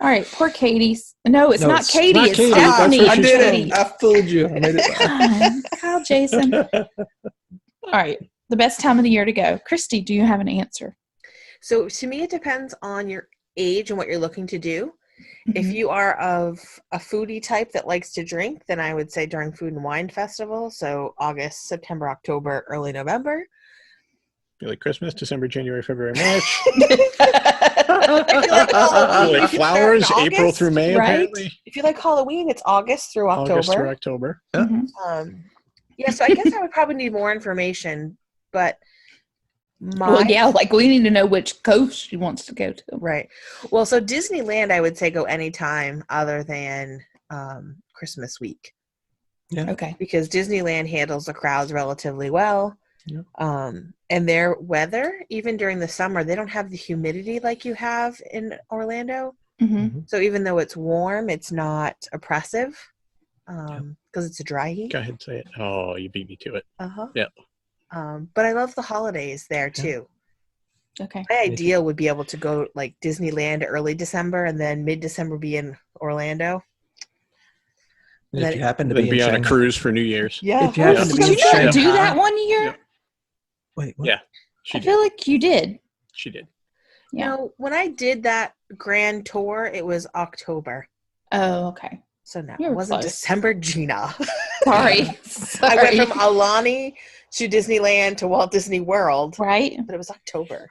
Speaker 1: right, poor Katie's. No, it's
Speaker 3: No,
Speaker 1: not
Speaker 3: it's
Speaker 1: Katie.
Speaker 4: not
Speaker 1: It's
Speaker 4: Katie. That's
Speaker 1: Stephanie.
Speaker 4: what
Speaker 3: I
Speaker 4: she's
Speaker 3: did
Speaker 1: Katie.
Speaker 3: it. I fooled you. I made it.
Speaker 1: Come on, Kyle Jason. All right, the best time of the year to go. Christy, do you have an answer?
Speaker 2: So to me, it depends on your age and what you're looking to do. If
Speaker 1: Mhm.
Speaker 2: you are of a foodie type that likes to drink, then I would say during Food and Wine Festival. So August, September, October, early November.
Speaker 4: You like Christmas, December, January, February, March.
Speaker 2: If you like Halloween,
Speaker 4: You like
Speaker 2: you can start in
Speaker 4: flowers, April
Speaker 2: August.
Speaker 4: through May,
Speaker 1: Right?
Speaker 4: apparently.
Speaker 2: If you like Halloween, it's August through
Speaker 4: August through
Speaker 2: October.
Speaker 4: October.
Speaker 1: Mhm.
Speaker 2: Yeah, so I guess I would probably need more information, but
Speaker 1: Well, yeah, like we need to know which coast she wants to go to.
Speaker 2: Right. Well, so Disneyland, I would say go anytime other than Christmas week,
Speaker 1: Okay.
Speaker 2: because Disneyland handles the crowds relatively well.
Speaker 3: Yeah.
Speaker 2: And their weather, even during the summer, they don't have the humidity like you have in Orlando.
Speaker 1: Mm-hmm.
Speaker 2: So even though it's warm, it's not oppressive because it's a dry heat.
Speaker 4: Go ahead, say it. Oh, you beat me to it.
Speaker 2: Uh-huh.
Speaker 4: Yep.
Speaker 2: But I love the holidays there too.
Speaker 1: Okay.
Speaker 2: My ideal would be able to go like Disneyland early December and then mid-December be in Orlando.
Speaker 3: And if you happen to
Speaker 4: Then
Speaker 3: be
Speaker 4: be
Speaker 3: in
Speaker 4: on a
Speaker 3: Shanghai.
Speaker 4: cruise for New Year's.
Speaker 2: Yeah.
Speaker 3: If you happen
Speaker 4: Yeah.
Speaker 3: to be
Speaker 1: Did
Speaker 3: in
Speaker 1: you not
Speaker 3: Shanghai.
Speaker 1: do that one year?
Speaker 4: Yeah.
Speaker 3: Wait, what?
Speaker 4: Yeah, she
Speaker 1: I
Speaker 4: did.
Speaker 1: feel like you did.
Speaker 4: She did.
Speaker 1: Yeah.
Speaker 2: No, when I did that grand tour, it was October.
Speaker 1: Oh, okay.
Speaker 2: So no,
Speaker 1: You
Speaker 2: it
Speaker 1: were
Speaker 2: wasn't
Speaker 1: close.
Speaker 2: December, Gina.
Speaker 1: Sorry.
Speaker 2: I
Speaker 1: Sorry.
Speaker 2: went from Alani to Disneyland to Walt Disney World,
Speaker 1: Right?
Speaker 2: but it was October.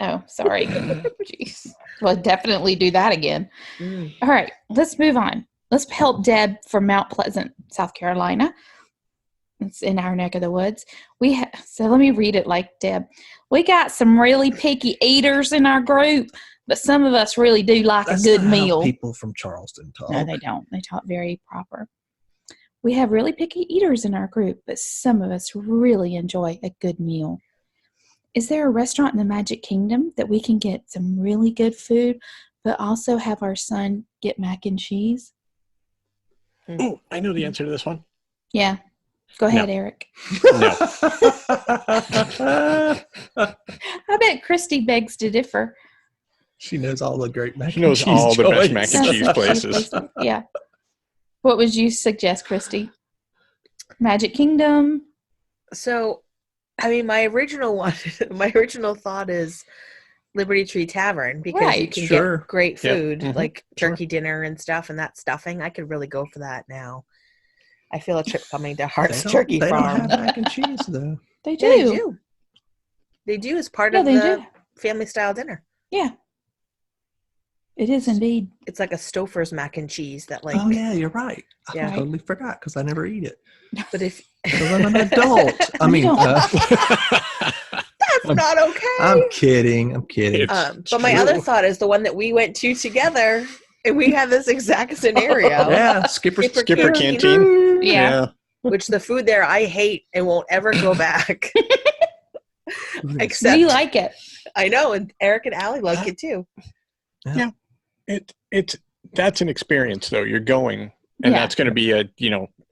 Speaker 1: Oh, sorry. Jeez. Well, definitely do that again.
Speaker 2: Mm.
Speaker 1: All right, let's move on. Let's help Deb from Mount Pleasant, South Carolina. It's in our neck of the woods. So let me read it like Deb. We got some really picky eaters in our group, but some of us really do like
Speaker 3: That's
Speaker 1: a good
Speaker 3: not how
Speaker 1: meal.
Speaker 3: people from Charleston talk.
Speaker 1: No, they don't. They talk very proper. We have really picky eaters in our group, but some of us really enjoy a good meal. Is there a restaurant in the Magic Kingdom that we can get some really good food, but also have our son get mac and cheese?
Speaker 4: Oh, I know the answer to this one.
Speaker 1: Yeah. Go ahead, Eric.
Speaker 4: No.
Speaker 1: I bet Christy begs to differ.
Speaker 3: She knows all the great mac
Speaker 4: She knows
Speaker 3: and cheese
Speaker 4: all the best mac and
Speaker 3: joints.
Speaker 4: cheese places.
Speaker 1: Yeah. What would you suggest, Christy? Magic Kingdom?
Speaker 2: So, I mean, my original thought is Liberty Tree Tavern because you
Speaker 1: Right.
Speaker 2: can
Speaker 3: Sure.
Speaker 2: get great
Speaker 4: Yep.
Speaker 2: food
Speaker 4: Mhm.
Speaker 2: like
Speaker 4: Sure.
Speaker 2: turkey dinner and stuff, and that stuffing. I could really go for that now. I feel a trip coming to Hart's Turkey
Speaker 3: they
Speaker 2: Farm.
Speaker 3: don't have mac and cheese though.
Speaker 1: They do.
Speaker 2: Yeah, they do. They do as part
Speaker 1: Yeah,
Speaker 2: of
Speaker 1: they
Speaker 2: the
Speaker 1: do.
Speaker 2: family style dinner.
Speaker 1: Yeah. It is indeed.
Speaker 2: It's like a Stouffer's mac and cheese that like.
Speaker 3: Oh yeah, you're right.
Speaker 2: Yeah.
Speaker 3: I totally forgot because I never eat it.
Speaker 2: But if
Speaker 3: Because I'm an adult. I mean,
Speaker 1: don't.
Speaker 2: that's not okay.
Speaker 3: I'm kidding. I'm kidding.
Speaker 4: It's
Speaker 2: But my
Speaker 4: true.
Speaker 2: other thought is the one that we went to together, and we had this exact scenario.
Speaker 3: Yeah, Skipper
Speaker 4: Skipper Canteen.
Speaker 1: Yeah.
Speaker 2: Which the food there I hate and won't ever go back. Except
Speaker 1: We like it.
Speaker 2: I know, and Eric and Allie like it too.
Speaker 4: It's that's an experience though. You're going, and
Speaker 1: Yeah.
Speaker 4: that's going to be a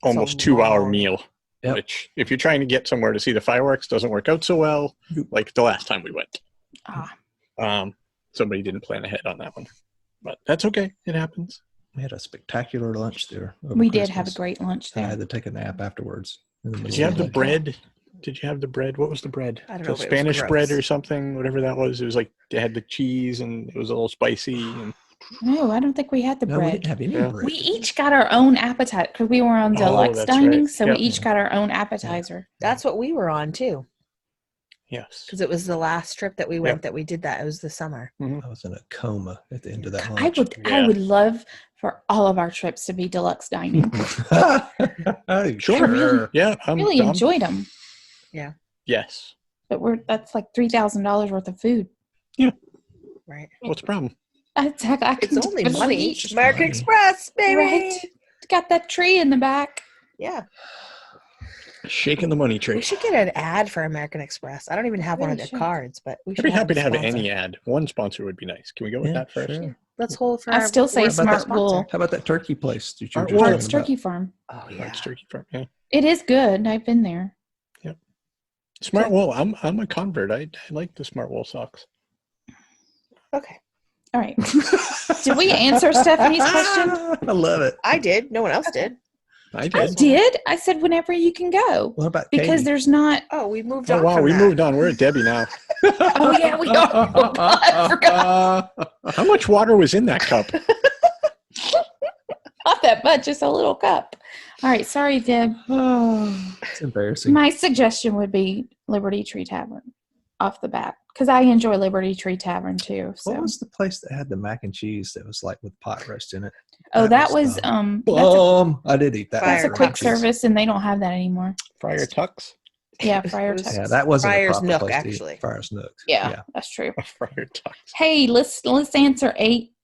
Speaker 4: almost 2-hour
Speaker 2: long-
Speaker 4: meal.
Speaker 3: Yep.
Speaker 4: Which, if you're trying to get somewhere to see the fireworks, doesn't work out so well. Like the last time we went,
Speaker 1: Ah,
Speaker 4: somebody didn't plan ahead on that one, but that's okay. It happens.
Speaker 3: We had a spectacular lunch there. over
Speaker 1: we did have a
Speaker 3: Christmas.
Speaker 1: great lunch
Speaker 3: I
Speaker 1: there.
Speaker 3: had to take a nap afterwards. in the
Speaker 4: Did
Speaker 3: middle
Speaker 4: you
Speaker 3: of
Speaker 4: have the
Speaker 3: day.
Speaker 4: bread? Did you have the bread? What was the bread?
Speaker 2: I don't
Speaker 4: The
Speaker 2: know if it was
Speaker 4: Spanish bread
Speaker 2: gross.
Speaker 4: or something, whatever that was. It was like they had the cheese and it was a little spicy. And
Speaker 1: No, I don't think we had the
Speaker 3: No, we
Speaker 1: bread.
Speaker 3: didn't have any
Speaker 4: Yeah.
Speaker 3: bread.
Speaker 1: We each got our own appetizer because we were on
Speaker 4: Oh,
Speaker 1: deluxe
Speaker 4: that's
Speaker 1: dining,
Speaker 4: right.
Speaker 1: so
Speaker 4: Yep.
Speaker 1: we each got our own appetizer.
Speaker 2: That's what we were on too,
Speaker 4: yes,
Speaker 2: because it was the last trip that we went that we did that. It was the summer.
Speaker 3: I was in a coma at the end of that
Speaker 1: I
Speaker 3: lunch.
Speaker 1: I would love for all of our trips to be deluxe dining.
Speaker 3: Sure.
Speaker 4: yeah.
Speaker 1: Really enjoyed them,
Speaker 4: Yes.
Speaker 1: but that's like $3,000 worth of food.
Speaker 2: Right.
Speaker 4: What's the problem?
Speaker 1: It's
Speaker 2: It's only money.
Speaker 3: just
Speaker 2: American
Speaker 3: money.
Speaker 2: Express, baby.
Speaker 1: Right? Got that tree in the back.
Speaker 2: Yeah.
Speaker 4: Shaking the money
Speaker 2: We
Speaker 4: tree.
Speaker 2: should get an ad for American Express. I don't even have one of
Speaker 1: Really
Speaker 2: their
Speaker 1: should.
Speaker 2: cards, but we
Speaker 4: I'd
Speaker 2: should
Speaker 4: be happy
Speaker 2: a
Speaker 4: to have
Speaker 2: sponsor.
Speaker 4: any ad. One sponsor would be nice. Can we go with
Speaker 3: Yeah,
Speaker 4: that first?
Speaker 3: sure.
Speaker 2: Let's hold for.
Speaker 1: I still say
Speaker 2: we're
Speaker 3: What about
Speaker 1: Smart
Speaker 3: that
Speaker 1: Wool.
Speaker 3: How about that turkey place that you were
Speaker 4: Smart
Speaker 3: just
Speaker 4: Wool.
Speaker 3: talking
Speaker 1: Arts
Speaker 3: about?
Speaker 1: Turkey Farm.
Speaker 2: Oh yeah.
Speaker 4: Arts Turkey Farm. Yeah.
Speaker 1: It is good. I've been there.
Speaker 4: Smart Wool. I'm a convert. I like the Smart Wool socks.
Speaker 2: Okay.
Speaker 1: All right. Did we answer Stephanie's question?
Speaker 3: I love it.
Speaker 2: I did. No one else did.
Speaker 4: I
Speaker 1: I
Speaker 4: did.
Speaker 1: did. I said whenever you can go
Speaker 3: What about
Speaker 1: because
Speaker 3: Katie?
Speaker 1: there's not.
Speaker 2: Oh, we moved
Speaker 4: Oh
Speaker 2: on.
Speaker 4: wow,
Speaker 2: from
Speaker 4: we
Speaker 2: that.
Speaker 4: moved on. We're at Debbie now.
Speaker 1: Oh yeah, we are. Oh, God, I forgot.
Speaker 4: How much water was in that cup?
Speaker 1: Not that much. Just a little cup. All right. Sorry, Deb.
Speaker 3: It's embarrassing.
Speaker 1: My suggestion would be Liberty Tree Tavern off the bat because I enjoy Liberty Tree Tavern too. So
Speaker 3: What was the place that had the mac and cheese that was like with pot roast in it?
Speaker 1: that was
Speaker 3: Bomb. I did eat that.
Speaker 2: Fire
Speaker 1: that's a
Speaker 3: mac
Speaker 1: quick
Speaker 3: and cheese.
Speaker 1: service and they don't have that anymore.
Speaker 4: Friar Tucks.
Speaker 1: Yeah, Friar
Speaker 2: It was-
Speaker 1: Tucks.
Speaker 3: Yeah, that wasn't
Speaker 2: Friar's
Speaker 3: a proper
Speaker 2: Nook,
Speaker 3: place to eat.
Speaker 2: actually.
Speaker 3: Friar's Nook.
Speaker 1: Yeah, that's true.
Speaker 4: Friar Tucks.
Speaker 1: Hey, let's answer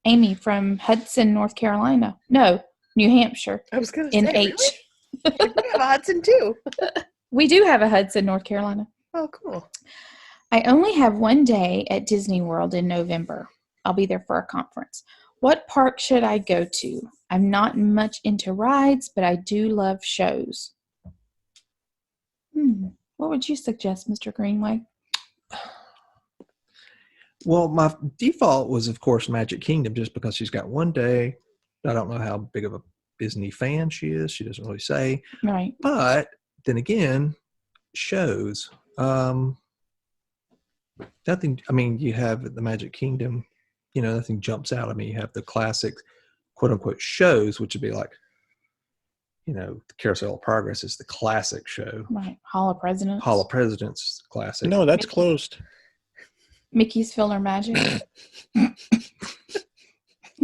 Speaker 1: Amy from Hudson, North Carolina. No, New Hampshire.
Speaker 2: I was gonna
Speaker 1: In
Speaker 2: say,
Speaker 1: H.
Speaker 2: really? We have a Hudson too.
Speaker 1: We do have a Hudson, North Carolina.
Speaker 2: Oh, cool.
Speaker 1: I only have one day at Disney World in November. I'll be there for a conference. What park should I go to? I'm not much into rides, but I do love shows. What would you suggest, Mr. Greenway?
Speaker 3: Well, my default was, of course, Magic Kingdom, just because she's got one day. I don't know how big of a Disney fan she is. She doesn't really say.
Speaker 1: Right.
Speaker 3: But then again, shows. Nothing. I mean, you have the Magic Kingdom. Nothing jumps out at me. You have the classic, quote unquote, shows, which would be like, the Carousel of Progress is the classic show.
Speaker 1: Right. Hall of Presidents.
Speaker 3: Hall of Presidents is the classic.
Speaker 4: No, that's closed.
Speaker 1: Mickey's Filler Magic.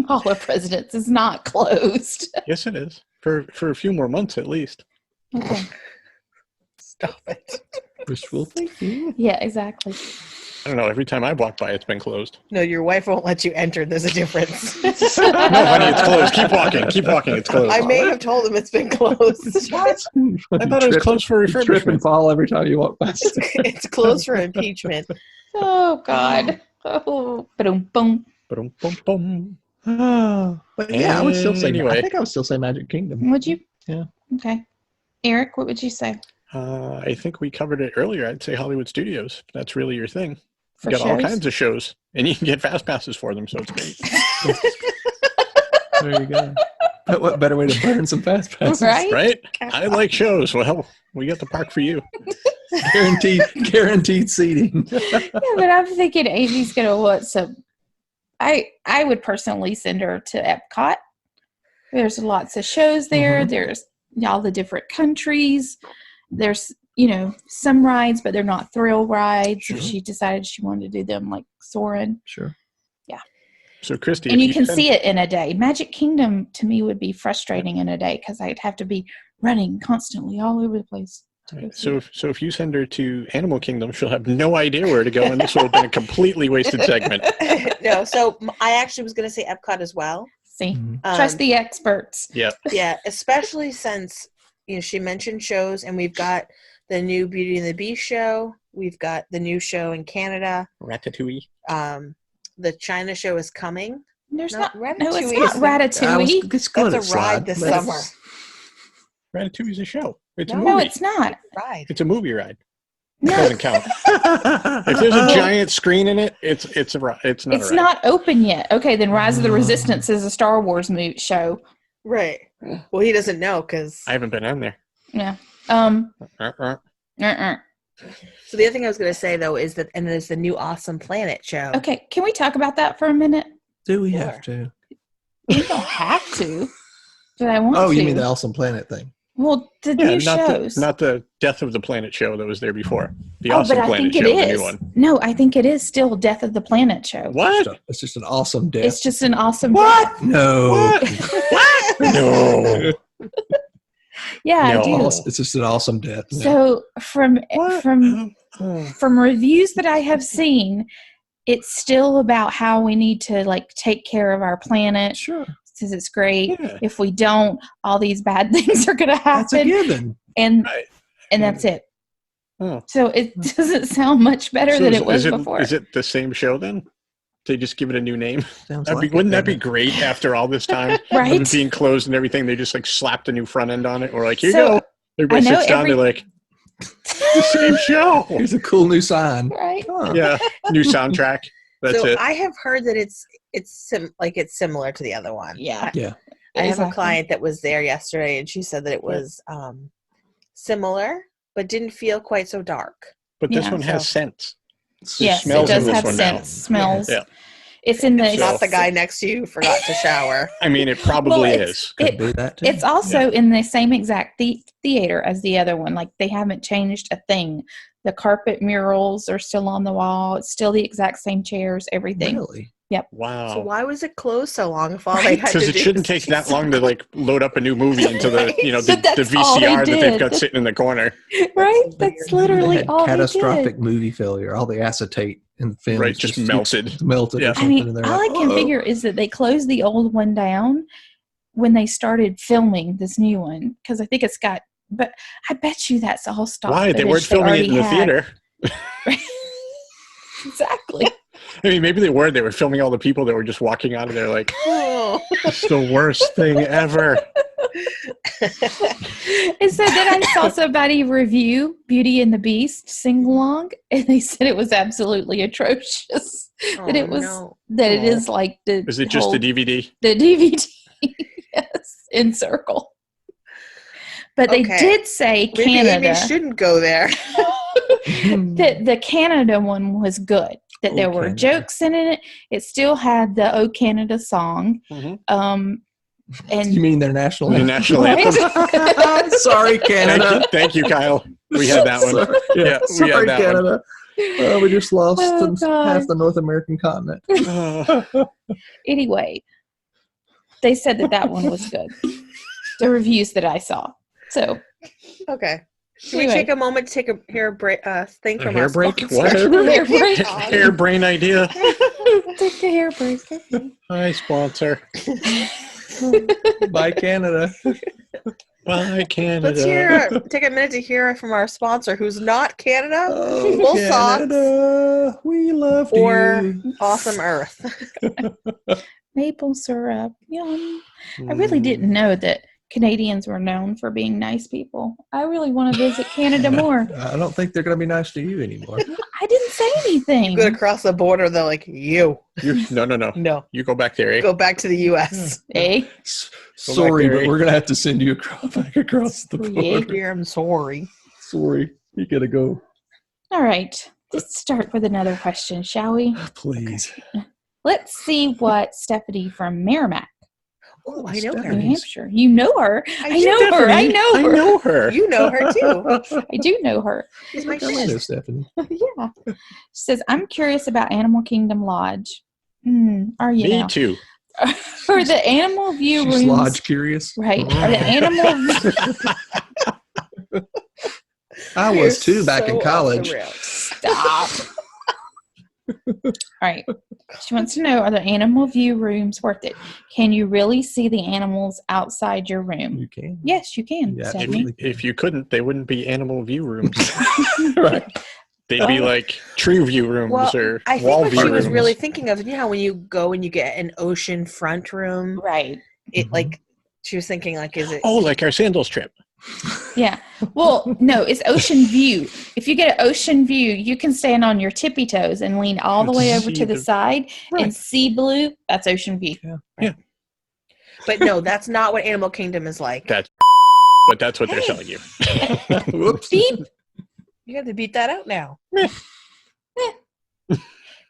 Speaker 1: Hall of Presidents is not closed.
Speaker 4: Yes, it is. For a few more months at least.
Speaker 1: Okay.
Speaker 2: Stop it.
Speaker 3: Wishful thinking.
Speaker 1: Yeah, exactly.
Speaker 4: I don't know. Every time I walk by, it's been closed.
Speaker 2: No, your wife won't let you enter. There's a difference.
Speaker 4: No, honey, it's closed. Keep walking. Keep walking. It's closed.
Speaker 2: I may have told him it's been closed.
Speaker 4: I thought it was closed for
Speaker 3: Trip and
Speaker 4: refurbishment.
Speaker 3: fall every time you walk past.
Speaker 2: It's closed for impeachment.
Speaker 1: Oh God. Oh, boom, boom.
Speaker 4: Boom, boom, boom.
Speaker 3: But yeah, I would still say.
Speaker 4: Anyway.
Speaker 3: I think I would still say Magic Kingdom.
Speaker 1: Would you?
Speaker 3: Yeah.
Speaker 1: Okay. Eric, what would you say?
Speaker 4: I think we covered it earlier. I'd say Hollywood Studios. That's really your thing.
Speaker 1: For
Speaker 4: You got all
Speaker 1: shows?
Speaker 4: kinds of shows, and you can get fast passes for them, so it's great.
Speaker 3: There you go. But what better way to burn some fast passes?
Speaker 1: Right?
Speaker 4: Right? I like shows. Well, we got the park for you.
Speaker 3: Guaranteed seating.
Speaker 1: Yeah, but I'm thinking Amy's gonna want some. I would personally send her to Epcot. There's lots of shows there.
Speaker 3: Mhm.
Speaker 1: There's all the different countries. There's some rides, but they're not thrill rides.
Speaker 3: Sure.
Speaker 1: She decided she wanted to do them like Soarin'.
Speaker 3: Sure.
Speaker 4: So, Christy,
Speaker 1: And
Speaker 4: if
Speaker 1: you can
Speaker 4: send-
Speaker 1: see it in a day. Magic Kingdom to me would be frustrating in a day because I'd have to be running constantly all over the place. to go
Speaker 4: Right.
Speaker 1: see
Speaker 4: So if you send her to Animal Kingdom, she'll have no idea where to go, and this will have been a completely wasted segment.
Speaker 2: No, so I actually was going to say Epcot as well.
Speaker 1: See,
Speaker 3: Mhm.
Speaker 1: trust the experts.
Speaker 4: Yeah.
Speaker 2: Yeah, especially since she mentioned shows, and we've got the new Beauty and the Beast show. We've got the new show in Canada.
Speaker 4: Ratatouille.
Speaker 2: The China show is coming.
Speaker 1: There's
Speaker 2: No,
Speaker 1: not. No, it's
Speaker 2: Ratatouille
Speaker 1: not
Speaker 2: is-
Speaker 1: Ratatouille.
Speaker 3: It's good
Speaker 2: That's a ride this summer.
Speaker 4: Ratatouille is a show. It's a
Speaker 2: No.
Speaker 4: movie.
Speaker 1: No, it's not.
Speaker 2: Right.
Speaker 4: It's a movie ride. It
Speaker 1: No,
Speaker 4: doesn't count. If there's a giant screen in it, it's not
Speaker 1: it's
Speaker 4: a ride.
Speaker 1: not open yet. Okay, then Rise of the Resistance is a Star Wars show.
Speaker 2: Right. Well, he doesn't know because.
Speaker 4: I haven't been on there.
Speaker 1: Yeah.
Speaker 4: Uh-uh.
Speaker 2: So the other thing I was going to say though is that, and there's the new Awesome Planet show.
Speaker 1: Okay, can we talk about that for a minute?
Speaker 3: Do we
Speaker 2: Sure.
Speaker 3: have to?
Speaker 1: We don't have to, but I want to.
Speaker 3: Oh, you mean the Awesome Planet thing?
Speaker 1: Well, the
Speaker 4: Yeah,
Speaker 1: new shows.
Speaker 4: not the Death of the Planet show that was there before. The
Speaker 1: Oh,
Speaker 4: Awesome
Speaker 1: but I
Speaker 4: Planet
Speaker 1: think
Speaker 4: show,
Speaker 1: it
Speaker 4: the
Speaker 1: is.
Speaker 4: new one.
Speaker 1: No, I think it is still Death of the Planet show.
Speaker 4: What?
Speaker 3: It's just an awesome death.
Speaker 1: It's just an awesome.
Speaker 4: What?
Speaker 3: No.
Speaker 4: What? No.
Speaker 1: Yeah,
Speaker 4: No.
Speaker 1: I do.
Speaker 3: It's just an awesome death. No.
Speaker 1: So from
Speaker 4: What? Oh.
Speaker 1: reviews that I have seen, it's still about how we need to like take care of our planet.
Speaker 3: Sure.
Speaker 1: Says it's great.
Speaker 4: Yeah.
Speaker 1: If we don't, all these bad things are going to
Speaker 3: That's a
Speaker 1: happen,
Speaker 3: given.
Speaker 1: and
Speaker 4: Right.
Speaker 1: that's it.
Speaker 4: Oh.
Speaker 1: So it doesn't sound much better
Speaker 4: So
Speaker 1: than
Speaker 4: is-
Speaker 1: it was
Speaker 4: is
Speaker 1: before.
Speaker 4: Is it the same show then? They just give it a new name?
Speaker 3: Sounds
Speaker 4: That'd be,
Speaker 3: like
Speaker 4: wouldn't
Speaker 3: it,
Speaker 4: that be
Speaker 3: doesn't
Speaker 4: great after all this time?
Speaker 1: Right?
Speaker 4: Of it being closed and everything, they just like slapped a new front end on it. Or like, here
Speaker 1: So,
Speaker 4: you go. Everybody
Speaker 1: I know
Speaker 4: sits down, they're like, the same show.
Speaker 3: it? Here's a cool new sign.
Speaker 1: Right.
Speaker 3: Huh.
Speaker 4: Yeah, new soundtrack. That's
Speaker 2: so
Speaker 4: it.
Speaker 2: I have heard that it's similar to the other one.
Speaker 1: Yeah.
Speaker 3: Yeah.
Speaker 2: I have a
Speaker 1: Exactly.
Speaker 2: client that was there yesterday, and she said that it was similar, but didn't feel quite so dark.
Speaker 4: But this
Speaker 1: Yeah,
Speaker 4: one has
Speaker 2: so-
Speaker 4: scents.
Speaker 1: Yes, it
Speaker 4: smells in
Speaker 1: does
Speaker 4: this
Speaker 1: have
Speaker 4: one now.
Speaker 1: scents. Smells.
Speaker 4: Yeah.
Speaker 1: It's in the.
Speaker 4: So-
Speaker 2: Not the guy next to you who forgot to shower.
Speaker 4: I mean, it probably
Speaker 1: Well,
Speaker 4: is.
Speaker 3: Could
Speaker 1: It-
Speaker 3: be that too.
Speaker 1: It's also in the same exact theater as the other one. Like they haven't changed a thing. The carpet murals are still on the wall. It's still the exact same chairs, everything.
Speaker 3: Really?
Speaker 4: Wow.
Speaker 2: So why was it closed so long if all they had to
Speaker 4: Because
Speaker 2: do
Speaker 4: it shouldn't
Speaker 2: was
Speaker 4: take that long to like load up a new movie into the the
Speaker 1: That's all they
Speaker 4: VCR that they've
Speaker 1: did.
Speaker 4: got sitting in the corner.
Speaker 1: Right?
Speaker 2: That's
Speaker 1: That's
Speaker 2: weird.
Speaker 3: They
Speaker 1: literally
Speaker 3: had
Speaker 1: all
Speaker 3: catastrophic
Speaker 1: they did.
Speaker 3: movie failure. All the acetate in the film
Speaker 4: Right,
Speaker 3: was
Speaker 4: just melted.
Speaker 3: melted
Speaker 4: Yeah.
Speaker 3: or
Speaker 1: I
Speaker 3: something.
Speaker 1: mean,
Speaker 3: and they're
Speaker 1: all I
Speaker 3: like,
Speaker 1: can
Speaker 3: "Whoa."
Speaker 1: figure is that they closed the old one down when they started filming this new one. Because I think it's got, but I bet you that's all stock
Speaker 4: Why? They
Speaker 1: footage
Speaker 4: weren't filming it in the
Speaker 1: already had.
Speaker 4: theater.
Speaker 1: Exactly.
Speaker 4: I mean, maybe they were. They were filming all the people that were just walking out of there like,
Speaker 2: Oh.
Speaker 4: it's the worst thing ever.
Speaker 1: And so then I saw somebody review Beauty and the Beast sing along, and they said it was absolutely atrocious. That it was that it
Speaker 4: Oh.
Speaker 1: is like the
Speaker 4: Is it just
Speaker 1: whole-
Speaker 4: the DVD?
Speaker 1: the DVD, yes, in circle. But they
Speaker 2: Okay.
Speaker 1: did say
Speaker 2: Maybe
Speaker 1: Canada.
Speaker 2: Amy shouldn't go there.
Speaker 1: That the Canada one was good. That there
Speaker 3: Oh,
Speaker 1: were
Speaker 3: Canada.
Speaker 1: jokes in it. It still had the "Oh Canada" song.
Speaker 4: Mhm.
Speaker 1: And
Speaker 3: You mean their national
Speaker 4: The
Speaker 3: anthem?
Speaker 4: national
Speaker 1: Right?
Speaker 4: anthem.
Speaker 3: Sorry, Canada.
Speaker 4: Thank you, Kyle. We had that one.
Speaker 3: Sorry,
Speaker 4: Yeah, we had
Speaker 3: sorry,
Speaker 4: that one.
Speaker 3: Canada. We just lost
Speaker 1: Oh, God.
Speaker 3: half the North American continent.
Speaker 1: anyway, they said that one was good. The reviews that I saw. So
Speaker 2: Okay. Can
Speaker 1: anyway.
Speaker 2: we take a moment to take a hair break? Thing
Speaker 4: A
Speaker 2: from
Speaker 4: hair
Speaker 2: our
Speaker 4: break?
Speaker 2: sponsor?
Speaker 4: What?
Speaker 1: Hair break?
Speaker 4: Hairbrain idea.
Speaker 1: Take a hair break.
Speaker 4: Hi, sponsor.
Speaker 3: Bye, Canada.
Speaker 4: Bye, Canada.
Speaker 2: Let's take a minute to hear from our sponsor, who's not Canada,
Speaker 3: Oh,
Speaker 2: Full Socks,
Speaker 3: Canada, we love
Speaker 2: or
Speaker 3: you.
Speaker 2: Awesome Earth.
Speaker 1: Maple syrup. Yum. I really didn't know that Canadians were known for being nice people. I really want to visit Canada more.
Speaker 3: I don't think they're going to be nice to you anymore.
Speaker 1: I didn't say anything.
Speaker 2: Go across the border, they're like,
Speaker 4: No.
Speaker 2: no,
Speaker 4: You go back there, eh?
Speaker 2: go back to the U.S.
Speaker 1: Eh?
Speaker 3: Sorry,
Speaker 4: there,
Speaker 3: but
Speaker 4: eh?
Speaker 3: we're going to have to send you back across the
Speaker 1: Yeah.
Speaker 3: border.
Speaker 2: Dear, I'm sorry.
Speaker 3: Sorry, you got to go.
Speaker 1: All right. Let's start with another question, shall we?
Speaker 3: Please.
Speaker 1: Let's see what Stephanie from Merrimack,
Speaker 2: Oh, I know
Speaker 1: New
Speaker 2: her.
Speaker 3: Stephanie.
Speaker 1: Hampshire. You know her. I
Speaker 2: do.
Speaker 1: know her. I know
Speaker 4: I
Speaker 1: her.
Speaker 4: know her.
Speaker 2: You know her too.
Speaker 1: I do know her.
Speaker 2: She's my
Speaker 3: I know
Speaker 2: friend.
Speaker 3: Stephanie.
Speaker 1: Yeah. She says, I'm curious about Animal Kingdom Lodge. Are you
Speaker 4: Me
Speaker 1: now?
Speaker 4: too.
Speaker 1: For the animal view
Speaker 3: She's
Speaker 1: rooms.
Speaker 3: lodge curious.
Speaker 1: Right. Are the animal
Speaker 3: I
Speaker 2: You're
Speaker 3: was too back
Speaker 2: so
Speaker 3: in
Speaker 2: off the
Speaker 3: college.
Speaker 2: rails.
Speaker 1: Stop. All right. She wants to know, are the animal view rooms worth it? Can you really see the animals outside your room?
Speaker 3: You can.
Speaker 1: Yes, you can,
Speaker 3: Yeah,
Speaker 1: Stephanie.
Speaker 3: absolutely.
Speaker 4: If you couldn't, they wouldn't be animal view rooms.
Speaker 3: Right.
Speaker 4: They'd be like tree view rooms
Speaker 2: Well,
Speaker 4: or
Speaker 2: I think
Speaker 4: wall
Speaker 2: what
Speaker 4: view
Speaker 2: she was
Speaker 4: rooms.
Speaker 2: really thinking of, you know, how when you go and you get an ocean front room,
Speaker 1: Right.
Speaker 2: it
Speaker 3: Mhm.
Speaker 2: like she was thinking like, is it?
Speaker 4: Oh, like our sandals trip.
Speaker 1: Yeah. Well, no, it's ocean view. If you get an ocean view, you can stand on your tippy toes and lean all the
Speaker 4: And
Speaker 1: way over
Speaker 4: see
Speaker 1: to the
Speaker 4: the-
Speaker 1: side and
Speaker 4: Right.
Speaker 1: see blue. That's ocean view.
Speaker 2: But no, that's not what Animal Kingdom is like.
Speaker 4: That's but that's what they're
Speaker 2: Hey.
Speaker 4: selling you.
Speaker 3: Whoops.
Speaker 1: Beep.
Speaker 2: You got to beat that out now.